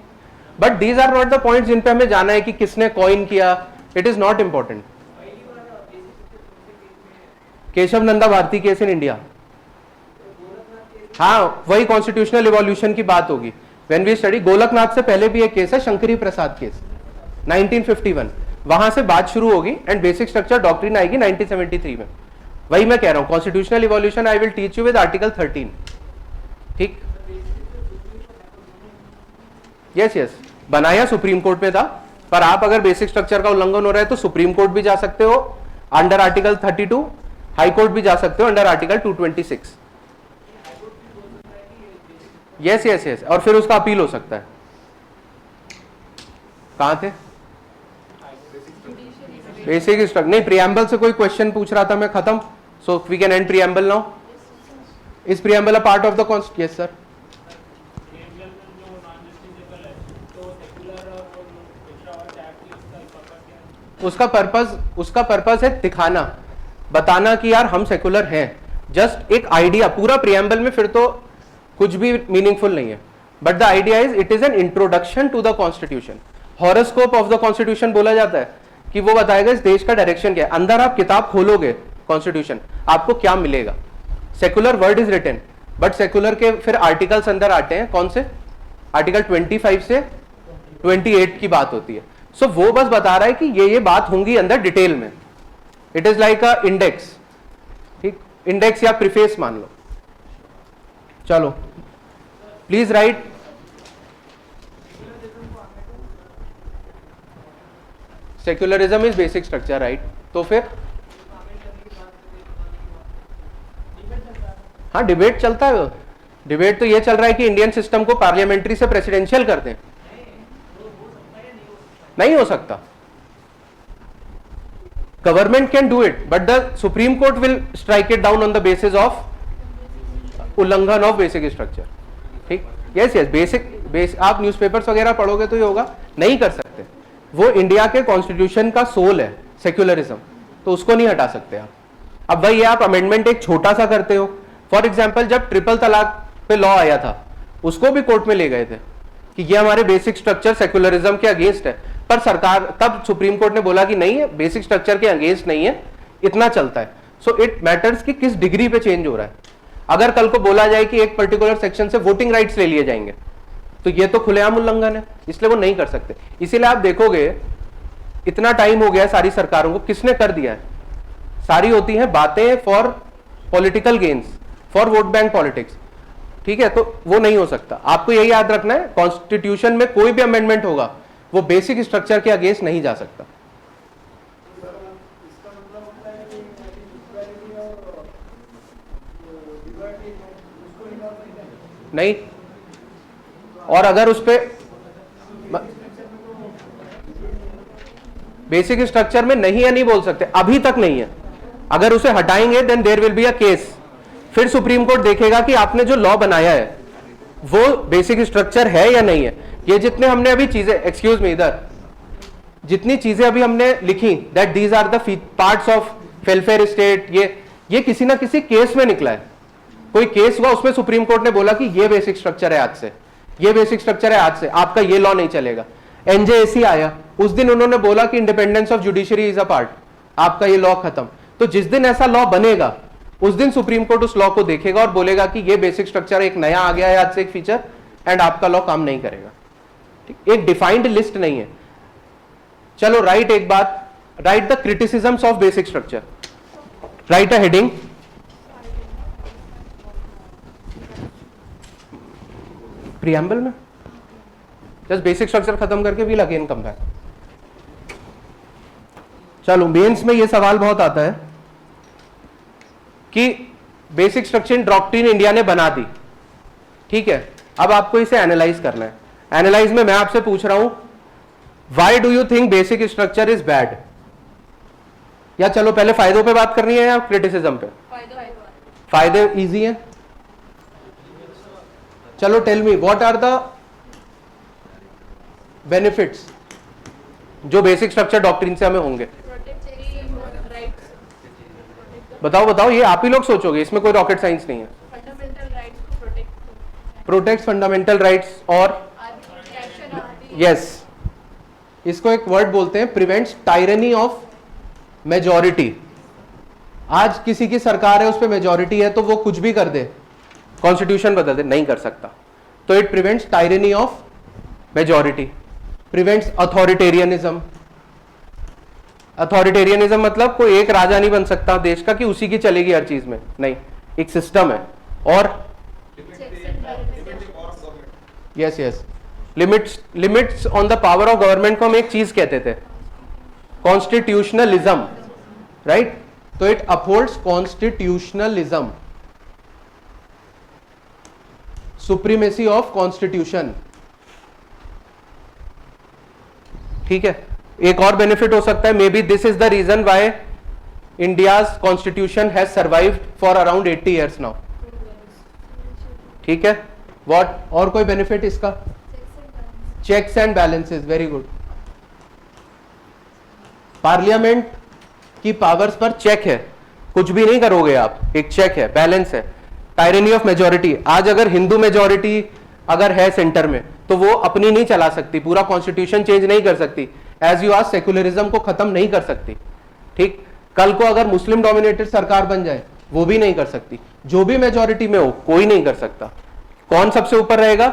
But these are not the points जिन पे हमें जाना है कि किसने कॉइन किया. It is not important. Keshav Nanda Bharati case in India, हाँ वही कॉन्स्टिट्यूशनल इवोल्यूशन की बात होगी. व्हेन वी स्टडी, गोलकनाथ से पहले भी एक केस है, शंकरी प्रसाद केस 1951, वहां से बात शुरू होगी एंड बेसिक स्ट्रक्चर डॉक्ट्रिन आएगी 1973 में. वही मैं कह रहा हूं, constitutional evolution I will teach you with article 13. ठीक, यस यस, बनाया सुप्रीम कोर्ट में था, पर आप अगर बेसिक स्ट्रक्चर का उल्लंघन हो रहा है तो सुप्रीम कोर्ट भी जा सकते हो अंडर आर्टिकल 32, हाई कोर्ट भी जा सकते हो under article 226. Yes yes yes, और फिर उसका अपील हो सकता है। कहां थे? बेसिक स्ट्रक्चर नहीं, प्रियम्बल से कोई क्वेश्चन पूछ रहा था मैं, खत्म। So we can end preamble now. Is preamble a part of the constitution? Yes sir. उसका पर्पस है दिखाना, बताना कि यार हम सेकुलर हैं। जस्ट एक आइडिया, पूरा प्रियम्बल में फिर तो कुछ भी मीनिंगफुल नहीं है, but the idea is it is an introduction to the constitution. Horoscope of the constitution बोला जाता है कि वो बताएगा इस देश का डायरेक्शन क्या है। अंदर आप किताब खोलोगे कॉन्स्टिट्यूशन, आपको क्या मिलेगा? Secular word is written, but secular के फिर आर्टिकल्स अंदर आते हैं। कौन से? आर्टिकल 25 से 28 की बात होती है। सो वो बस बता रहा है कि ये बात होंगी अंदर डिटेल में। It is like a index, ठीक, इंडेक्स या प्रीफेस मान लो। चलो please right. Secularism is basic structure, right. तो फिर हाँ, डिबेट चलता है। डिबेट तो ये चल रहा है कि इंडियन सिस्टम को पार्लियामेंट्री से प्रेसिडेंशियल कर दें। नहीं हो सकता। Government can do it, but the supreme court will strike it down on the basis of उल्लंघन ऑफ बेसिक स्ट्रक्चर। ठीक, यस यस, बेसिक आप न्यूज़पेपर्स वगैरह पढ़ोगे तो ये होगा। नहीं कर सकते, वो इंडिया के कॉन्स्टिट्यूशन का सोल है सेक्युलरिज्म, तो उसको नहीं हटा सकते आप। अब भाई आप अमेंडमेंट एक छोटा सा करते हो। फॉर एग्जाम्पल जब ट्रिपल तलाक पे लॉ आया था, उसको भी कोर्ट में ले गए थे कि ये हमारे बेसिक स्ट्रक्चर सेक्युलरिज्म के अगेंस्ट है, पर सरकार तब सुप्रीम कोर्ट ने बोला कि नहीं है, बेसिक स्ट्रक्चर के अगेंस्ट नहीं है, इतना चलता है। सो इट मैटर्स कि किस डिग्री पे चेंज हो रहा है। अगर कल को बोला जाए कि एक पर्टिकुलर सेक्शन से वोटिंग राइट्स ले लिए जाएंगे, तो ये तो खुलेआम उल्लंघन है, इसलिए वो नहीं कर सकते। इसीलिए आप देखोगे इतना टाइम हो गया सारी सरकारों को, किसने कर दिया है? सारी होती हैं बातें for political gains, for vote bank politics. ठीक है, तो वो नहीं हो सकता। आपको यही याद रखना है, कॉन्स्टिट्यूशन में कोई भी अमेंडमेंट होगा वो बेसिक स्ट्रक्चर के अगेंस्ट नहीं जा सकता। नहीं, और अगर उस पे बेसिक स्ट्रक्चर में नहीं है, नहीं बोल सकते, अभी तक नहीं है। अगर उसे हटाएंगे then there will be a case. फिर सुप्रीम कोर्ट देखेगा कि आपने जो लॉ बनाया है वो बेसिक स्ट्रक्चर है या नहीं है। ये जितने हमने अभी चीजें, एक्सक्यूज मी, इधर जितनी चीजें अभी हमने लिखी, that these are the parts of welfare state, ये किसी ना किसी केस में निकला है। कोई केस हुआ, उसमें सुप्रीम कोर्ट ने बोला कि ये बेसिक स्ट्रक्चर है आज से, ये बेसिक स्ट्रक्चर है आज से, आपका ये लॉ नहीं चलेगा। एनजेएसी आया, उस दिन उन्होंने बोला कि independence of judiciary is a part, आपका ये लॉ खत्म। तो जिस दिन ऐसा लॉ बनेगा उस दिन सुप्रीम कोर्ट उस लॉ को देखेगा और बोलेगा कि ये बेसिक स्ट्रक्चर एक नया आ गया है आज से, एक फीचर, एंड आपका लॉ काम नहीं करेगा। ठीक, एक डिफाइंड लिस्ट नहीं है। चलो राइट, एक बात, right the criticisms of basic structure, right a heading. Preamble में जस्ट बेसिक स्ट्रक्चर खत्म करके वील अगेन कम बैक। चलो मेंस में ये सवाल बहुत आता है कि बेसिक स्ट्रक्चर डॉक्ट्रिन इंडिया ने बना दी, ठीक है, अब आपको इसे एनालाइज करना है। एनालाइज में मैं आपसे पूछ रहा हूं, why do you think basic structure is bad? या चलो पहले फायदों पे बात करनी है या क्रिटिसिज्म पे? फायदे इजी है। चलो tell me what are the benefits जो बेसिक स्ट्रक्चर डॉक्ट्रिन से हमें होंगे। बताओ बताओ, ये आप ही लोग सोचोगे, इसमें कोई रॉकेट साइंस नहीं है। फंडामेंटल राइट्स को प्रोटेक्ट फंडामेंटल राइट्स, और यस, इसको एक वर्ड बोलते हैं, प्रिवेंट्स टायरनी ऑफ मेजॉरिटी। आज किसी की सरकार है, उस पर मेजॉरिटी है, तो वो कुछ भी कर दे, कॉन्स्टिट्यूशन बदल दे, नहीं कर सकता। तो it prevents tyranny of majority, prevents authoritarianism. Authoritarianism मतलब कोई एक राजा नहीं बन सकता देश का कि उसी की चलेगी हर चीज में, नहीं, एक सिस्टम है। और yes yes, limits on the power of government को हम एक चीज कहते थे, कॉन्स्टिट्यूशनलिज्म, राइट। तो it upholds constitutionalism. Supremacy of constitution. ठीक है, एक और बेनिफिट हो सकता है, maybe this is the reason why India's constitution has survived for around 80 years now. ठीक है, व्हाट और कोई बेनिफिट इसका? Checks and balances, very good. Parliament की पावर्स पर चेक है, कुछ भी नहीं करोगे आप, एक चेक है, बैलेंस है। टायरेनी ऑफ मेजोरिटी, आज अगर हिंदू मेजोरिटी अगर है सेंटर में तो वो अपनी नहीं चला सकती, पूरा कॉन्स्टिट्यूशन चेंज नहीं कर सकती, एज यू आज सेक्युलरिज्म को खत्म नहीं कर सकती। ठीक, कल को अगर मुस्लिम डोमिनेटेड सरकार बन जाए वो भी नहीं कर सकती, जो भी मेजोरिटी में हो कोई नहीं कर सकता। कौन सबसे ऊपर रहेगा?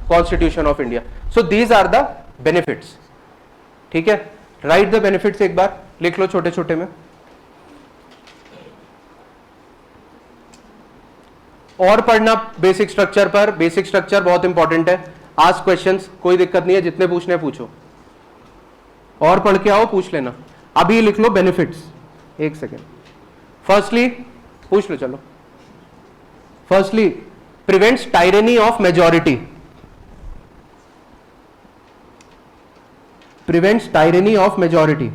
Constitution of India. So these are the benefits. ठीक है, राइट द बेनिफिट्स, एक बार लिख लो छोटे छोटे में। और पढ़ना बेसिक स्ट्रक्चर पर, बेसिक स्ट्रक्चर बहुत इंपॉर्टेंट है। आस्क क्वेश्चंस, कोई दिक्कत नहीं है, जितने पूछने पूछो, और पढ़ के आओ, पूछ लेना। अभी लिख लो बेनिफिट्स, एक सेकेंड। फर्स्टली पूछ लो, चलो। Firstly, prevents tyranny of majority, prevents tyranny of majority.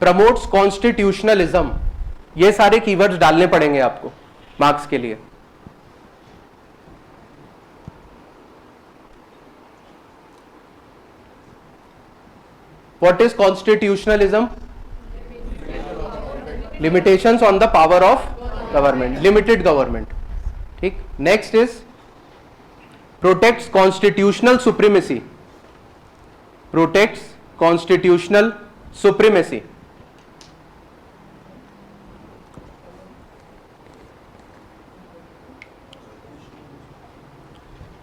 Promotes constitutionalism, ये सारे कीवर्ड्स डालने पड़ेंगे आपको मार्क्स के लिए। What is constitutionalism? Limitations on the power of government, limited government. ठीक, next is protects constitutional supremacy, protects constitutional supremacy.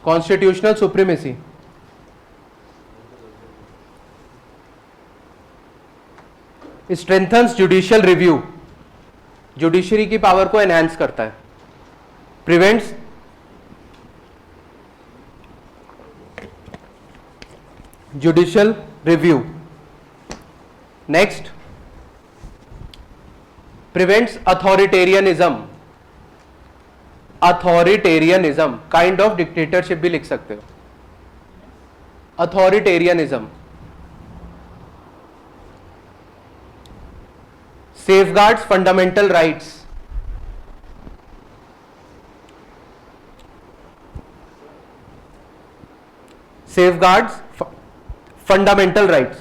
Constitutional supremacy strengthens judicial review, judiciary की power को एनहांस करता है। Prevents judicial review. Next, prevents authoritarianism, authoritarianism kind of dictatorship भी लिख सकते हो। Authoritarianism safeguards fundamental rights, safeguards fundamental rights.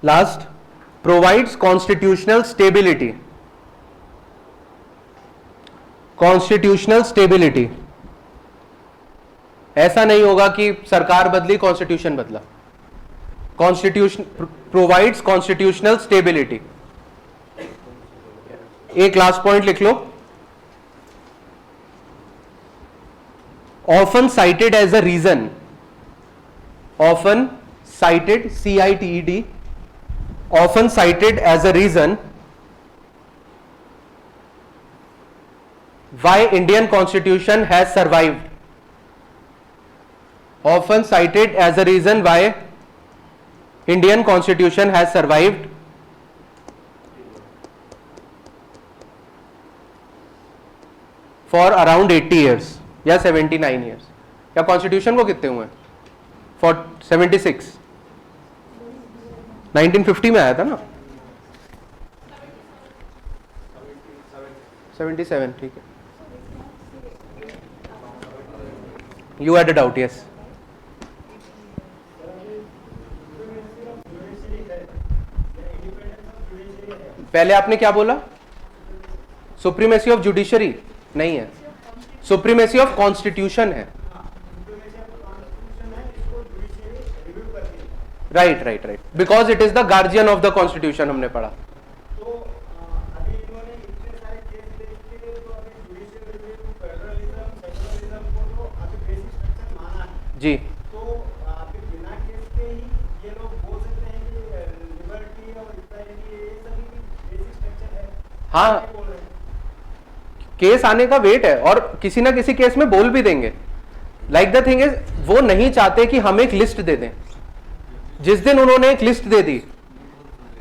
Last, provides constitutional stability, constitutional stability. ऐसा नहीं होगा कि सरकार बदली कॉन्स्टिट्यूशन बदला, कॉन्स्टिट्यूशन प्रोवाइड्स कॉन्स्टिट्यूशनल स्टेबिलिटी। एक लास्ट पॉइंट लिख लो, often cited as a reason, often cited, CITED, often cited as a reason why Indian Constitution has survived, often cited as a reason why Indian Constitution has survived for around 80 years या 79 years। या constitution को कितने हुए? For 76, 1950 में आया था ना, 77, ठीक है। You had a doubt, yes. पहले आपने क्या बोला? सुप्रीमेसी ऑफ जुडिशरी नहीं है, सुप्रीमेसी ऑफ कॉन्स्टिट्यूशन है। Right right right, because it is the guardian of the constitution, हमने पढ़ा। तो अभी इन्होंने इतने सारे केस देख के तो अभी जुडिशियल रिव्यू, फेडरलिज्म, सेक्युलरिज्म को तो अभी बेसिक स्ट्रक्चर माना है जी। तो अभी बिना केस के ही ये लोग बोल सकते हैं कि लिबर्टी और इक्वालिटी ये सभी बेसिक स्ट्रक्चर है। हाँ, बोल रहे हैं केस आने का वेट है और किसी ना किसी केस में बोल भी देंगे। लाइक द थिंग इज वो नहीं चाहते कि हम एक लिस्ट दे दें। जिस दिन उन्होंने एक लिस्ट दे दी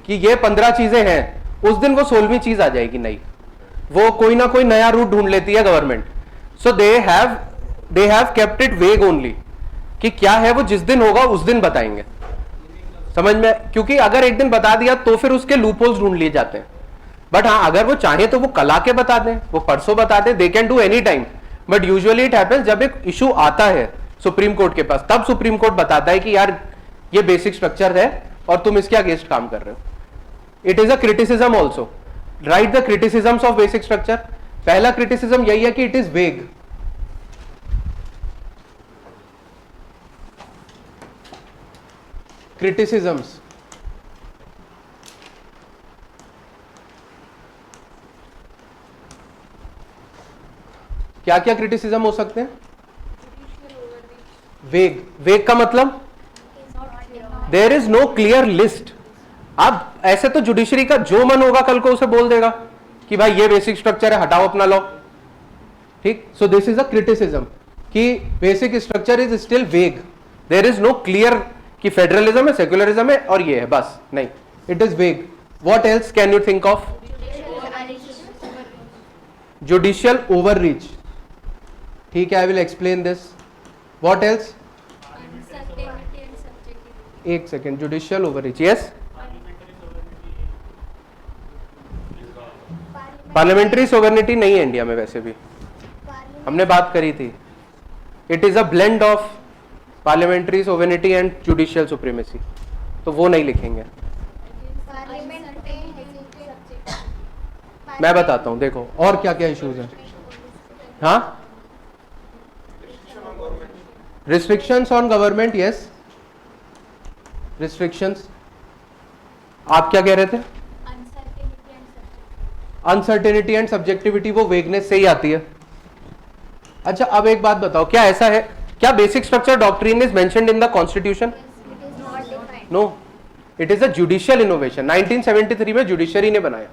कि ये 15 चीजें हैं, उस दिन वो 16वीं चीज आ जाएगी नहीं, वो कोई ना कोई नया रूट ढूंढ लेती है government. So they have kept it वेग ओनली, कि क्या है वो जिस दिन होगा उस दिन बताएंगे, समझ में? क्योंकि अगर एक दिन बता दिया तो फिर उसके लूपहोल्स ढूंढ लिए जाते हैं। बट हाँ, अगर वो चाहे तो वो कल आके बता दें, वो परसों बता दें, they can do any time. But usually it happens जब एक इशू आता है सुप्रीम कोर्ट के पास, तब सुप्रीम कोर्ट बताता है कि यार ये बेसिक स्ट्रक्चर है और तुम इसके अगेंस्ट काम कर रहे हो। It is a criticism also, right the criticisms of basic structure. पहला क्रिटिसिज्म यही है कि इट इज वेग। क्रिटिसिजम्स, क्या क्या क्रिटिसिज्म हो सकते हैं? वेग, वेग का मतलब there is no clear list. अब ऐसे तो जुडिशरी का जो मन होगा कल को उसे बोल देगा कि भाई ये बेसिक स्ट्रक्चर है, हटाओ अपना लॉ, ठीक। So this is a criticism कि basic structure is still vague, there is no clear कि फेडरलिज्म है, सेक्युलरिज्म है और ये है, बस नहीं, it is vague. What else can you think of? Judicial overreach, ठीक है, I will explain this. What else? एक second, judicial overreach, yes. Parliamentary sovereignty नहीं है इंडिया में, वैसे भी हमने बात करी थी। It is a blend of parliamentary sovereignty and judicial supremacy, तो वो नहीं लिखेंगे। मैं बताता हूं, देखो और क्या क्या इश्यूज हैं। हाँ, restrictions on government, yes, restrictions. आप क्या कह रहे थे? अनसर्टेनिटी एंड सब्जेक्टिविटी, वो वेगनेस से ही आती है। अच्छा, अब एक बात बताओ, क्या ऐसा है, क्या basic structure doctrine is mentioned in the constitution? No, it is a judicial innovation. 1973 में जुडिशरी ने बनाया।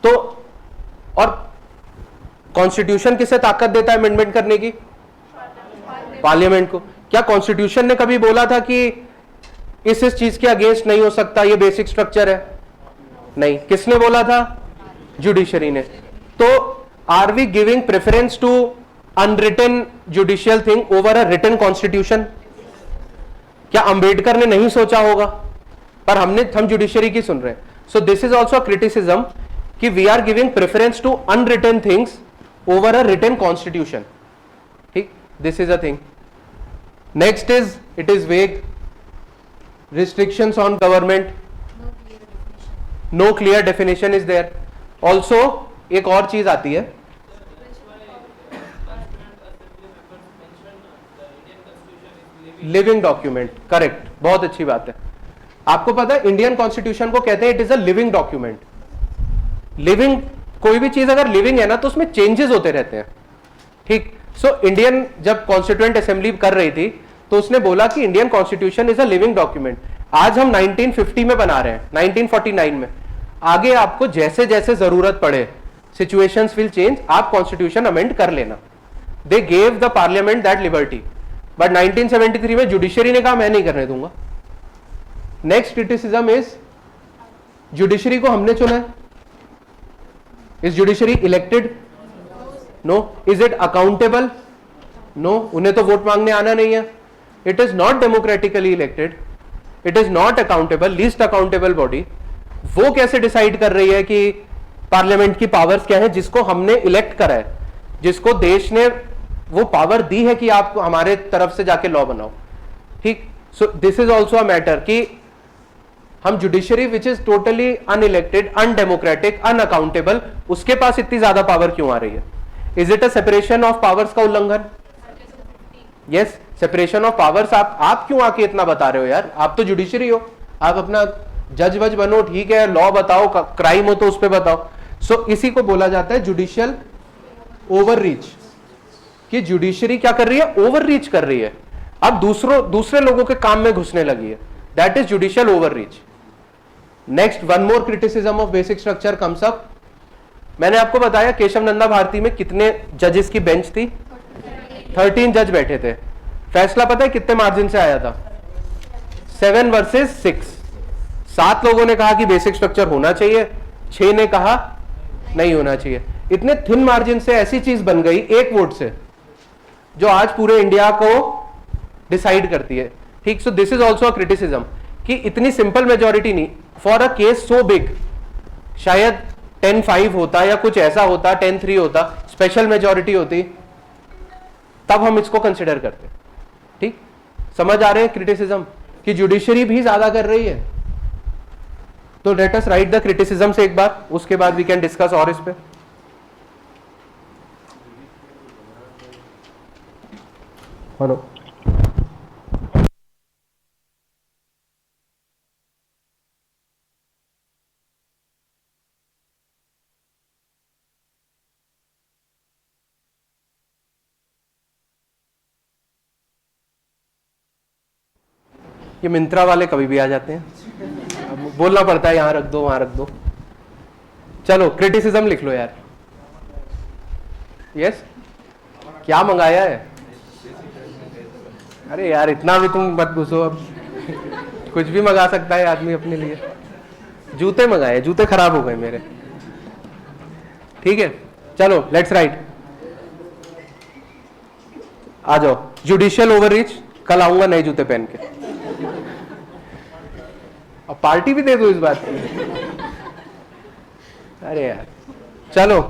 तो और कॉन्स्टिट्यूशन किसे ताकत देता है अमेंडमेंट करने की? पार्लियामेंट को। क्या कॉन्स्टिट्यूशन ने कभी बोला था कि इस चीज के अगेंस्ट नहीं हो सकता, ये बेसिक स्ट्रक्चर है? नहीं। किसने बोला था? जुडिशरी ने। तो are we giving preference to unwritten judicial thing over a written constitution? क्या अंबेडकर ने नहीं सोचा होगा? पर हम जुडिशरी की सुन रहे हैं। So this is also criticism कि we are giving preference to unwritten things over a written constitution, ठीक। This is a thing. Next is it is vague. Restrictions on government, no clear definition is there. Also एक और चीज आती है, living document, correct, बहुत अच्छी बात है। आपको पता है इंडियन कॉन्स्टिट्यूशन को कहते हैं it is a living document. Living, कोई भी चीज अगर लिविंग है ना तो उसमें चेंजेस होते रहते हैं, ठीक। सो इंडियन जब कॉन्स्टिट्यूएंट असेंबली कर रही थी तो उसने बोला कि Indian constitution is a living document. आज हम 1950 में बना रहे हैं, 1949 में। आगे आपको जैसे जैसे जरूरत पड़े, सिचुएशंस विल चेंज, आप कॉन्स्टिट्यूशन अमेंड कर लेना। They gave the parliament that liberty, but 1973 में जुडिशरी ने कहा मैं नहीं करने दूंगा। नेक्स्ट क्रिटिसिज्म इज जुडिशरी को हमने चुना है। Is judiciary elected? No. Is it accountable? No, उन्हें तो वोट मांगने आना नहीं है। It is not democratically elected, it is not accountable, least accountable body. वो कैसे डिसाइड कर रही है कि पार्लियामेंट की पावर्स क्या है, जिसको हमने इलेक्ट करा है, जिसको देश ने वो पावर दी है कि आप हमारे तरफ से जाके लॉ बनाओ, ठीक। So this is also a matter कि हम judiciary which is totally unelected, undemocratic, unaccountable, उसके पास इतनी ज्यादा पावर क्यों आ रही है? Is it a separation of powers का उल्लंघन? Yes, separation of powers. आप क्यों आके इतना बता रहे हो यार? आप तो जुडिशरी हो, आप अपना जज वज बनो, ठीक है, लॉ बताओ, क्राइम हो तो उस पर बताओ। सो इसी को बोला जाता है जुडिशियल ओवररीच, कि जुडिशरी क्या कर रही है? ओवररीच कर रही है, अब दूसरे लोगों के काम में घुसने लगी है। That is judicial overreach. Next, one more criticism of basic structure comes up. मैंने आपको बताया केशव नंदा भारती में कितने जजेस की बेंच थी? 13 जज बैठे थे, फैसला पता है कितने मार्जिन से आया था? 7 वर्सेस 6। 7 लोगों ने कहा कि बेसिक स्ट्रक्चर होना चाहिए, 6 ने कहा नहीं होना चाहिए। इतने थिन मार्जिन से ऐसी चीज बन गई एक वोट से, जो आज पूरे इंडिया को डिसाइड करती है। ठीक, so this is also a criticism कि इतनी सिंपल मेजोरिटी नहीं for a case so big. शायद 10-5 होता या कुछ ऐसा होता, 10-3 होता, स्पेशल मेजोरिटी होती, तब हम इसको कंसिडर करते। ठीक, समझ आ रहे हैं क्रिटिसिज्म कि जुडिशरी भी ज्यादा कर रही है। तो late us right the criticism से एक बार, उसके बाद वी कैन डिस्कस और इस पे। हेलो, ये मिंत्रा वाले कभी भी आ जाते हैं, अब बोलना पड़ता है यहां रख दो वहां रख दो। चलो क्रिटिसिज्म लिख लो यार। यस, क्या मंगाया है? अरे यार इतना भी तुम मत घुसो, अब कुछ भी मंगा सकता है आदमी अपने लिए। जूते मंगाए, जूते खराब हो गए मेरे। ठीक है, चलो लेट्स राइट। आ जाओ, जुडिशियल ओवररीच। कल आऊंगा नए जूते पहन के, अब पार्टी भी दे दो इस बात की। अरे यार चलो,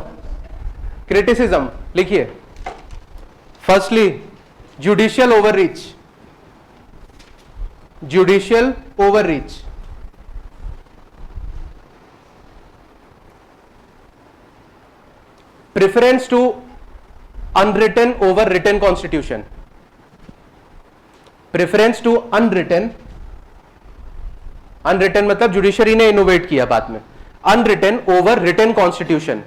क्रिटिसिज्म लिखिए। Firstly, judicial overreach. Judicial overreach, preference to unwritten over written constitution. Preference to unwritten, unwritten मतलब जुडिशरी ने इनोवेट किया बाद में, unwritten over written constitution.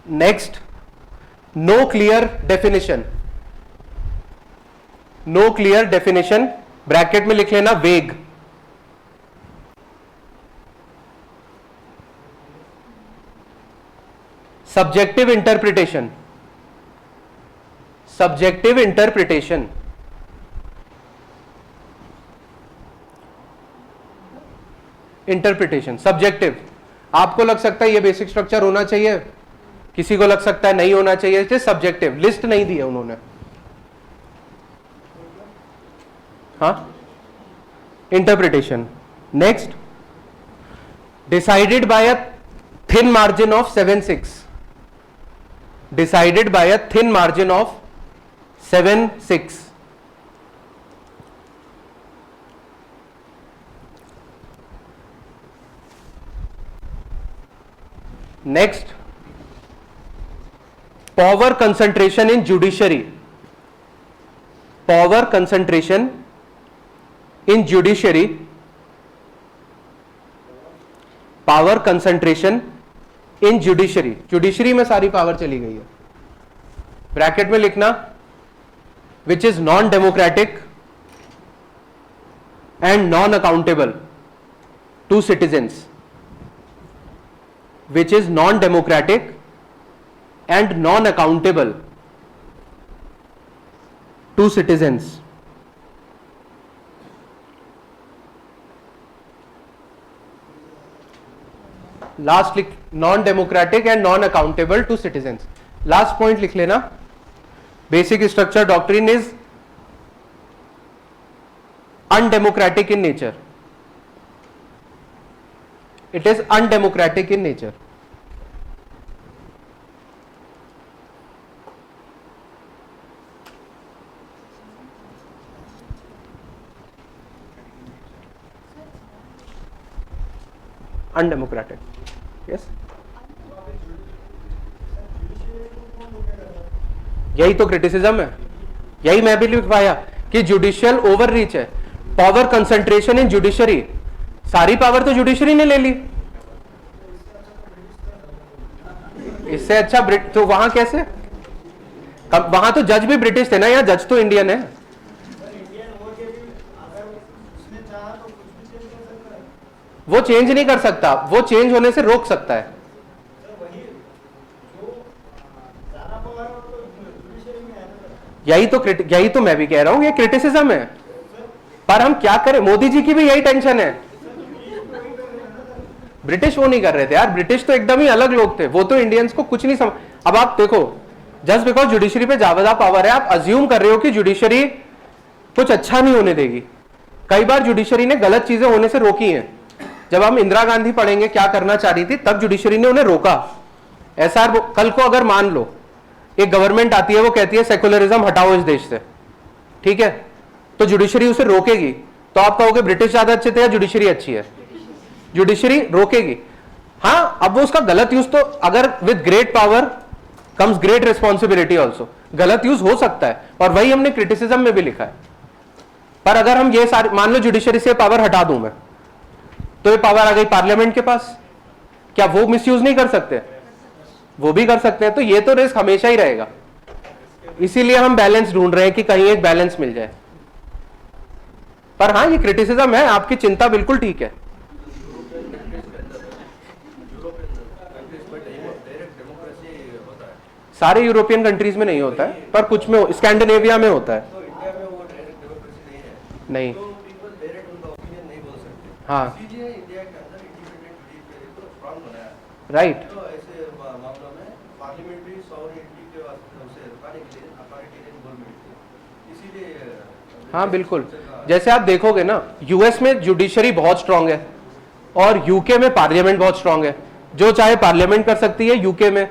Next, no clear definition. No clear definition, bracket में लिख लेना vague. Subjective interpretation. Subjective interpretation, interpretation subjective. आपको लग सकता है ये बेसिक स्ट्रक्चर होना चाहिए, किसी को लग सकता है नहीं होना चाहिए, इट इज सब्जेक्टिव। लिस्ट नहीं दी है उन्होंने। हाँ, interpretation. Next, decided by a thin margin of 7-6। Decided by a thin margin of 7-6। Next, power concentration in judiciary. Power concentration in judiciary, power concentration in judiciary. Judiciary में सारी power चली गई है। Bracket में लिखना, which is non democratic and non accountable to citizens. which is non-democratic and non-accountable to citizens. Last लिख, non-democratic and non-accountable to citizens. Last point लिख लेना, basic structure doctrine is undemocratic in nature. It is undemocratic in nature. Undemocratic. Yes. यही तो criticism है, यही मैं भी लिख पाया कि जुडिशियल ओवररीच है। पावर कंसंट्रेशन इन जुडिशरी, सारी पावर तो जुडिशरी ने ले ली। इससे अच्छा तो वहां कैसे? वहां तो जज भी ब्रिटिश थे ना, यहाँ जज तो इंडियन है। वो चेंज नहीं कर सकता, वो चेंज होने से रोक सकता है। यही तो मैं भी कह रहा हूं, ये क्रिटिसिज्म है। पर हम क्या करें, मोदी जी की भी यही टेंशन है। ब्रिटिश वो नहीं कर रहे थे यार, ब्रिटिश तो एकदम ही अलग लोग थे, वो तो इंडियंस को कुछ नहीं समझ। अब आप देखो, जस्ट बिकॉज जुडिशरी पे ज्यादा पावर है, आप अज्यूम कर रहे हो कि जुडिशरी कुछ अच्छा नहीं होने देगी। कई बार जुडिशरी ने गलत चीजें होने से रोकी हैं। जब हम इंदिरा गांधी पढ़ेंगे क्या करना चाह रही थी, तब जुडिशरी ने उन्हें रोका। एसआर कल को अगर मान लो एक गवर्नमेंट आती है, वो कहती है सेकुलरिज्म हटाओ इस देश से, ठीक है, तो जुडिशरी उसे रोकेगी, तो आप कहोगे ब्रिटिश ज्यादा अच्छे थे या जुडिशरी अच्छी है? जुडिशरी रोकेगी। हाँ, अब वो उसका गलत यूज, तो अगर with great power comes great responsibility also, गलत यूज हो सकता है, और वही हमने क्रिटिसिज्म में भी लिखा है। पर अगर हम ये सारे, मान लो जुडिशरी से पावर हटा दूं मैं, तो ये पावर आ गई पार्लियामेंट के पास, क्या वो मिसयूज नहीं कर सकते? वो भी कर सकते हैं। तो ये तो रिस्क हमेशा ही रहेगा, इसीलिए हम बैलेंस ढूंढ रहे हैं कि कहीं एक बैलेंस मिल जाए। पर हाँ, ये क्रिटिसिज्म है, आपकी चिंता बिल्कुल ठीक है। सारे यूरोपियन कंट्रीज में नहीं होता है, पर कुछ में, स्कैंडिनेविया में होता है। तो इंडिया में वो डायरेक्ट डेमोक्रेसी नहीं है, नहीं, तो पीपल डायरेक्ट उनका ओपिनियन नहीं बोल सकते। हाँ, इसीलिए इंडिया के अंदर इंडिपेंडेंट जुडिशरी को स्ट्रांग बनाया। राइट, तो ऐसे मामलों में पार्लियामेंट्री सॉवरेनिटी के वास्ते उसे रुकाने के लिए अथॉरिटेरियन गवर्नमेंट, इसीलिए हाँ बिल्कुल। जैसे आप देखोगे ना, यूएस में जुडिशरी बहुत स्ट्रांग है और यूके में पार्लियामेंट बहुत स्ट्रांग है। जो चाहे पार्लियामेंट कर सकती है यूके में,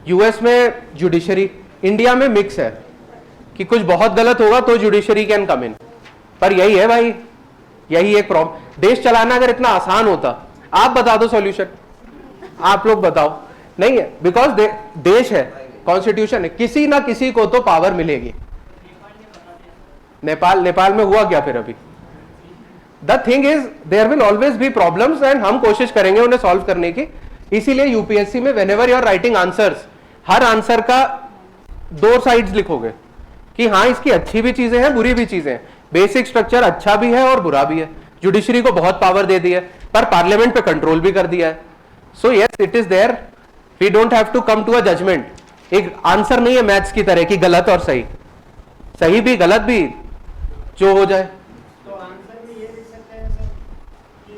यूएस में जुडिशरी। इंडिया में मिक्स है कि कुछ बहुत गलत होगा तो जुडिशरी कैन कम इन। पर यही है भाई, यही एक प्रॉब्लम। देश चलाना अगर इतना आसान होता, आप बता दो सॉल्यूशन, आप लोग बताओ। नहीं है, बिकॉज देश है, कॉन्स्टिट्यूशन है, किसी ना किसी को तो पावर मिलेगी। नेपाल में हुआ क्या फिर अभी? The thing is there will always be problems, and हम कोशिश करेंगे उन्हें सॉल्व करने की। इसीलिए यूपीएससी में whenever you are writing answers, हर आंसर का 2 साइड्स लिखोगे कि हाँ, इसकी अच्छी भी चीजें हैं, बुरी भी चीजें हैं। बेसिक स्ट्रक्चर अच्छा भी है और बुरा भी है। जुडिशरी को बहुत पावर दे दी है, पर पार्लियामेंट पे कंट्रोल भी कर दिया है। So yes, it is there, we don't have to come to a judgment. एक आंसर नहीं है मैथ्स की तरह कि गलत और सही, सही भी गलत भी जो हो जाए। तो आंसर में ये लिख सकते हैं सर कि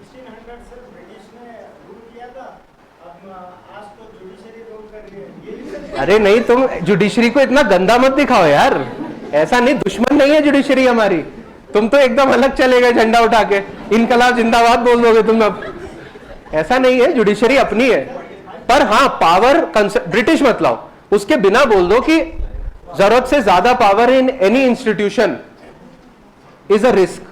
1600 सर ब्रिटिश ने रूल किया था, अब आज तो जुडिशरी रूल कर रही है, ये लिख सकते हैं। अरे नहीं, तुम जुडिशरी को इतना गंदा मत दिखाओ यार, ऐसा नहीं, दुश्मन नहीं है जुडिशरी हमारी। तुम तो एकदम अलग चले गए झंडा उठा के, इनकलाब जिंदाबाद बोल दोगे तुम अब। ऐसा नहीं है, जुडिशरी अपनी है। पर हाँ, पावर ब्रिटिश मत लाओ, उसके बिना बोल दो कि जरूरत से ज्यादा power in any institution is a risk,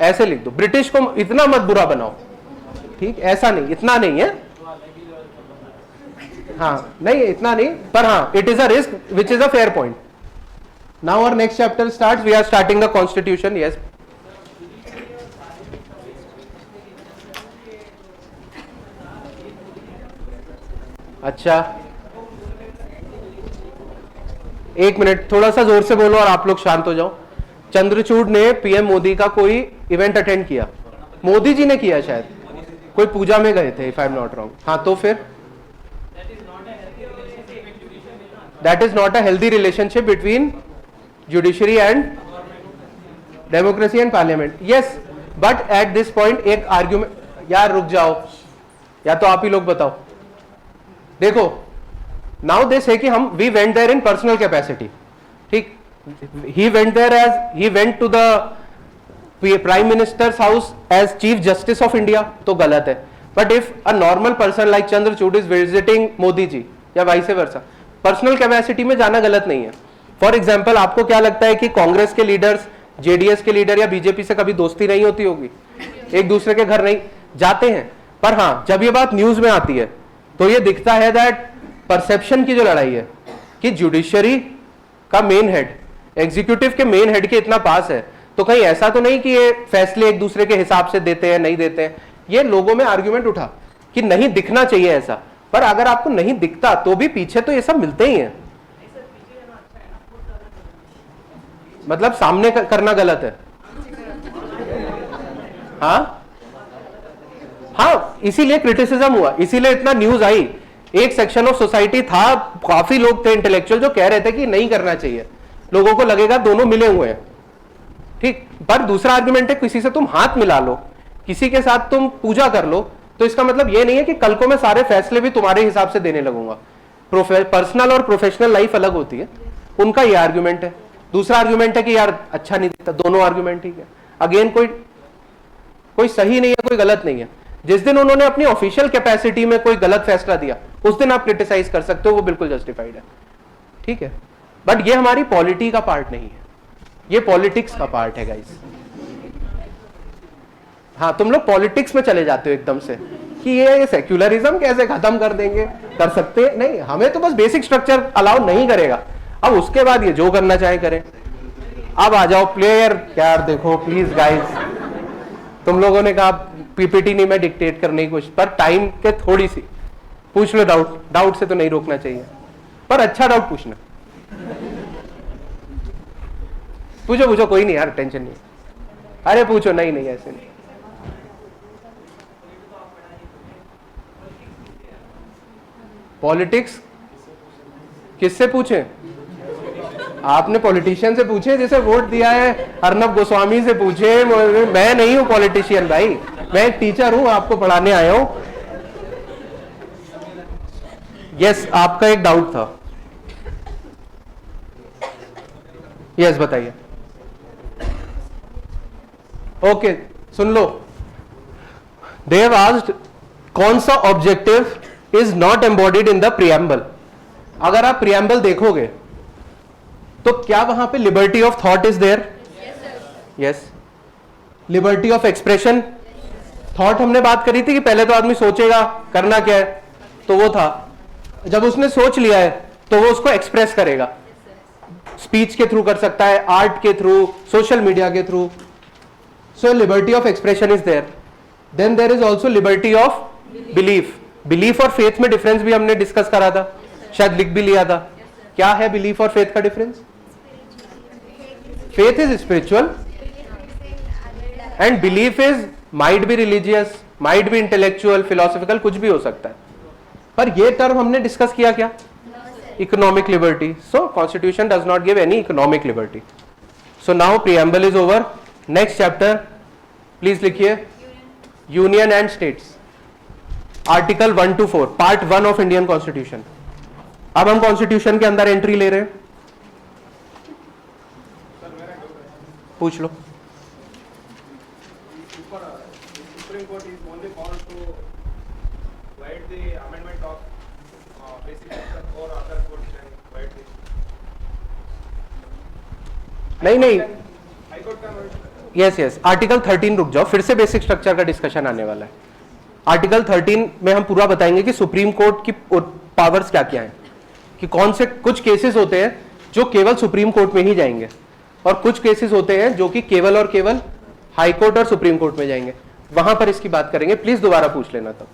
ऐसे लिख दो। ब्रिटिश को इतना मत बुरा बनाओ, ठीक, ऐसा नहीं, इतना नहीं है, हाँ नहीं इतना नहीं, पर हाँ, it is a risk which is a fair point. Now our next chapter starts, we are starting the constitution. Yes, अच्छा, एक मिनट, थोड़ा सा जोर से बोलो और आप लोग शांत हो जाओ। चंद्रचूड़ ने पीएम मोदी का कोई इवेंट अटेंड किया? मोदी जी ने किया शायद, कोई पूजा में गए थे if I am not wrong. हाँ, तो फिर that is not a healthy relationship between judiciary and democracy and parliament. Yes, but at this point एक आर्ग्यूमेंट, यार रुक जाओ, या तो आप ही लोग बताओ। देखो, नाउ दे से कि हम we went there in personal capacity, ठीक, he went there as, he went to the prime minister's house as chief justice of India, तो गलत है। But if a normal person like Chandrachud is visiting Modi ji या vice वर्सा, personal capacity में जाना गलत नहीं है। फॉर एग्जाम्पल, आपको क्या लगता है कि कांग्रेस के लीडर्स जेडीएस के लीडर या बीजेपी से कभी दोस्ती नहीं होती होगी, एक दूसरे के घर नहीं जाते हैं? पर हाँ, जब ये बात न्यूज में आती है तो ये दिखता है दैट परसेप्शन की जो लड़ाई है कि जुडिशरी का मेन हेड एग्जीक्यूटिव के मेन हेड के इतना पास है, तो कहीं ऐसा तो नहीं कि ये फैसले एक दूसरे के हिसाब से देते हैं, नहीं देते हैं। ये लोगों में आर्ग्यूमेंट उठा कि नहीं दिखना चाहिए ऐसा, पर अगर आपको नहीं दिखता तो भी पीछे तो ये सब मिलते ही हैं। मतलब सामने करना गलत है। हाँ हाँ, इसीलिए क्रिटिसिज्म हुआ, इसीलिए इतना न्यूज आई एक सेक्शन ऑफ सोसाइटी था, काफी लोग थे इंटेलेक्चुअल जो कह रहे थे कि नहीं करना चाहिए, लोगों को लगेगा दोनों मिले हुए हैं, ठीक। पर दूसरा आर्गुमेंट है किसी से तुम हाथ मिला लो, किसी के साथ तुम पूजा कर लो, तो इसका मतलब ये नहीं है कि कल को मैं सारे फैसले भी तुम्हारे हिसाब से देने लगूंगा। पर्सनल और प्रोफेशनल लाइफ अलग होती है, उनका ये आर्गुमेंट है। दूसरा आर्गुमेंट है कि यार अच्छा नहीं दिखता, दोनों आर्गुमेंट ठीक है। अगेन कोई सही नहीं है, कोई गलत नहीं है। जिस दिन उन्होंने अपनी ऑफिशियल कैपेसिटी में कोई गलत फैसला दिया उस दिन आप क्रिटिसाइज कर सकते हो, वो बिल्कुल जस्टिफाइड है, ठीक है। बट ये हमारी पॉलिटी का पार्ट नहीं है, ये पॉलिटिक्स का पार्ट है गाइस। हाँ, तुम लोग पॉलिटिक्स में चले जाते हो एकदम से कि ये सेक्युलरिज्म कैसे खत्म कर देंगे, कर सकते हैं नहीं, हमें तो बस बेसिक स्ट्रक्चर अलाउ नहीं करेगा, अब उसके बाद ये जो करना चाहे करें। अब आ जाओ प्लेयर, यार देखो प्लीज गाइस, तुम लोगों ने कहा पीपीटी नहीं मैं डिक्टेट करने की कोशिश, पर टाइम के थोड़ी सी पूछ लो डाउट से तो नहीं रोकना चाहिए, पर अच्छा डाउट पूछना। पूछो कोई नहीं यार, टेंशन नहीं, अरे पूछो, नहीं ऐसे नहीं। पॉलिटिक्स किससे पूछे? आपने पॉलिटिशियन से पूछे, जिसे वोट दिया है अर्नब गोस्वामी से पूछे। मैं नहीं हूं पॉलिटिशियन भाई, मैं एक टीचर हूं, आपको पढ़ाने आया हूं। यस, आपका एक डाउट था। यस, बताइए। ओके, सुन लो। दे हैव आस्क्ड कौन सा objective is not embodied in the preamble. अगर आप प्रियम्बल देखोगे तो क्या वहां पे liberty of thought is there? Yes. Liberty of expression, thought हमने बात करी थी कि पहले तो आदमी सोचेगा करना क्या है, तो वो था। जब उसने सोच लिया है तो वो उसको एक्सप्रेस करेगा, स्पीच के थ्रू कर सकता है, आर्ट के थ्रू, सोशल मीडिया के through. So liberty of expression is there. Then there is also liberty of belief. Belief और फेथ में डिफरेंस भी हमने डिस्कस करा था, शायद लिख भी लिया था। क्या है बिलीफ और फेथ का difference? Faith is spiritual and belief is might be religious, might be intellectual, philosophical, कुछ भी हो सकता है। पर ये टर्म हमने डिस्कस किया क्या? Economic liberty. So constitution does not give any economic liberty. So now preamble is over. Next chapter please लिखिए, union and states, article 1 to 4, part 1 of Indian constitution. अब हम कॉन्स्टिट्यूशन के अंदर एंट्री ले रहे हैं, पूछ लो। Supreme Court is only called to write the amendment of basic structure or other courts can write this. नहीं, High Court can yes, article 13, रुक जाओ, फिर से बेसिक स्ट्रक्चर का डिस्कशन आने वाला है। आर्टिकल 13 में हम पूरा बताएंगे कि सुप्रीम कोर्ट की पावर्स क्या क्या है, कि कौन से कुछ केसेस होते हैं जो केवल सुप्रीम कोर्ट में ही जाएंगे और कुछ केसेस होते हैं जो कि केवल और केवल हाई कोर्ट और सुप्रीम कोर्ट में जाएंगे। वहां पर इसकी बात करेंगे, प्लीज दोबारा पूछ लेना तब।